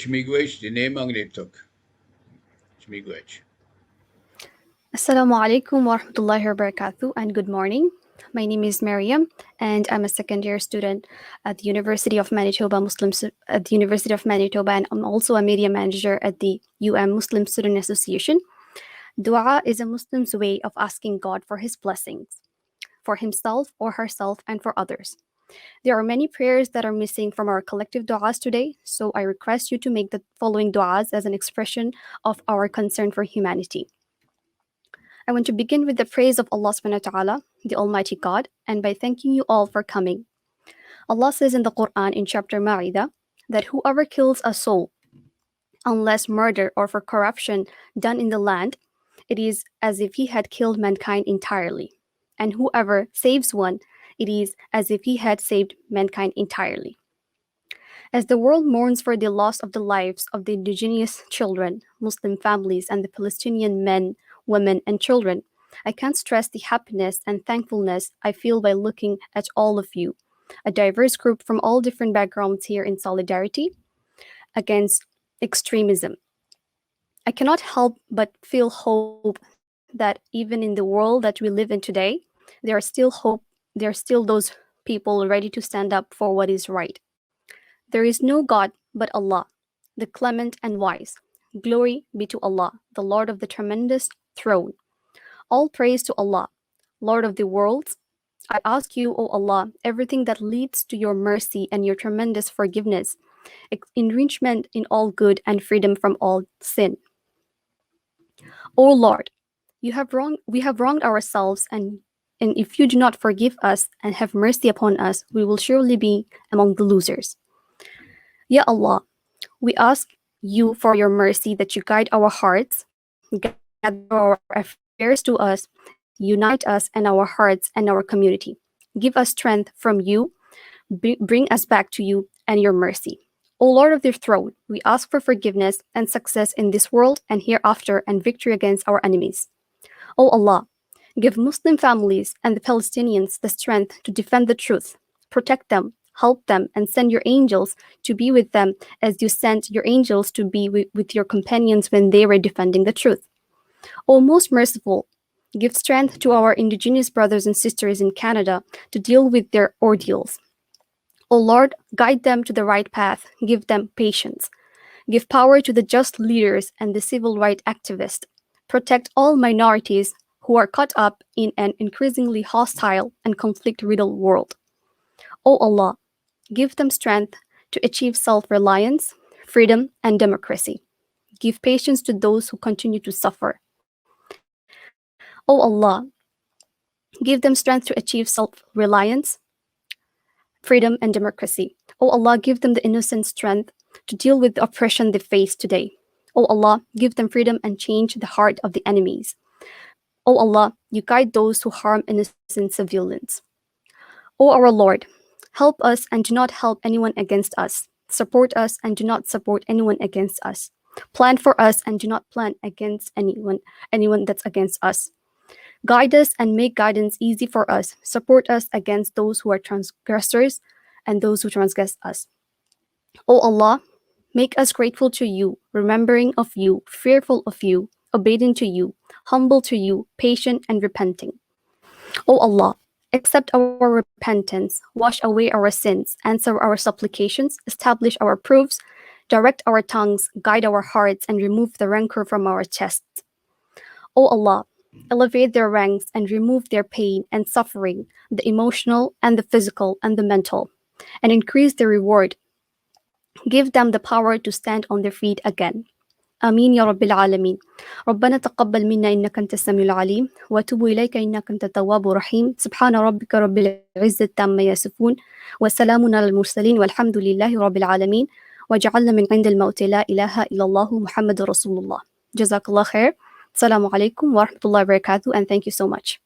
Chmigwech, the name ang nitok. Chmigwech. Assalamu alaikum wa rahmatullahi wa barakatuh, and good morning. My name is Mariam, and I'm a second-year student at the University of Manitoba and I'm also a media manager at the Muslim Student Association. Dua is a Muslim's way of asking God for his blessings, for himself or herself, and for others. There are many prayers that are missing from our collective du'as today, so I request you to make the following du'as as an expression of our concern for humanity. I want to begin with the praise of Allah subhanahu wa ta'ala, the Almighty God, and by thanking you all for coming. Allah says in the Quran in chapter Ma'idah that whoever kills a soul, unless murder or for corruption done in the land, it is as if he had killed mankind entirely. And whoever saves one, it is as if he had saved mankind entirely. As the world mourns for the loss of the lives of the indigenous children, Muslim families, and the Palestinian men, women, and children, I can't stress the happiness and thankfulness I feel by looking at all of you, a diverse group from all different backgrounds here in solidarity against extremism. I cannot help but feel hope that even in the world that we live in today, there are still those people ready to stand up for what is right. There is no God but Allah, the clement and wise. Glory be to Allah, the Lord of the tremendous throne. All praise to Allah, Lord of the worlds. I ask you, O Allah, everything that leads to your mercy and your tremendous forgiveness, enrichment in all good and freedom from all sin. O Lord, we have wronged ourselves, and if you do not forgive us and have mercy upon us, we will surely be among the losers. Ya Allah, we ask you for your mercy that you guide our hearts, gather our affairs to us, unite us and our hearts and our community. Give us strength from you, bring us back to you and your mercy. O Lord of the throne, we ask for forgiveness and success in this world and hereafter and victory against our enemies. O Allah, give Muslim families and the Palestinians the strength to defend the truth, protect them, help them, and send your angels to be with them as you sent your angels to be with your companions when they were defending the truth. O most merciful, give strength to our Indigenous brothers and sisters in Canada to deal with their ordeals. O Lord, guide them to the right path, give them patience. Give power to the just leaders and the civil rights activists. Protect all minorities who are caught up in an increasingly hostile and conflict-riddled world. O Allah, give them strength to achieve self-reliance, freedom, and democracy. Give patience to those who continue to suffer. O Allah, give them strength to achieve self-reliance, freedom, and democracy. O Allah, give them the innocent strength to deal with the oppression they face today. O Allah, give them freedom and change the heart of the enemies. O Allah, you guide those who harm innocent civilians. O our Lord, help us and do not help anyone against us. Support us and do not support anyone against us. Plan for us and do not plan against anyone that's against us. Guide us and make guidance easy for us. Support us against those who are transgressors and those who transgress us. O Allah, make us grateful to you, remembering of you, fearful of you, obedient to you, humble to you, patient and repenting. O Allah, accept our repentance, wash away our sins, answer our supplications, establish our proofs, direct our tongues, guide our hearts, and remove the rancor from our chests. O Allah, elevate their ranks and remove their pain and suffering, the emotional and the physical and the mental, and increase their reward. Give them the power to stand on their feet again. آمين يا رب العالمين. ربنا تقبل منا إنك أنت السميع العليم وتوب إليك إنك أنت التواب الرحيم. سبحان ربك رب العزة عما يصفون وسلام على المرسلين والحمد لله رب العالمين وجعلنا من عند الموت لا إله إلا الله محمد رسول الله. جزاك الله خير. Assalamu alaikum wa rahmatullahi wa barakatuh, and thank you so much.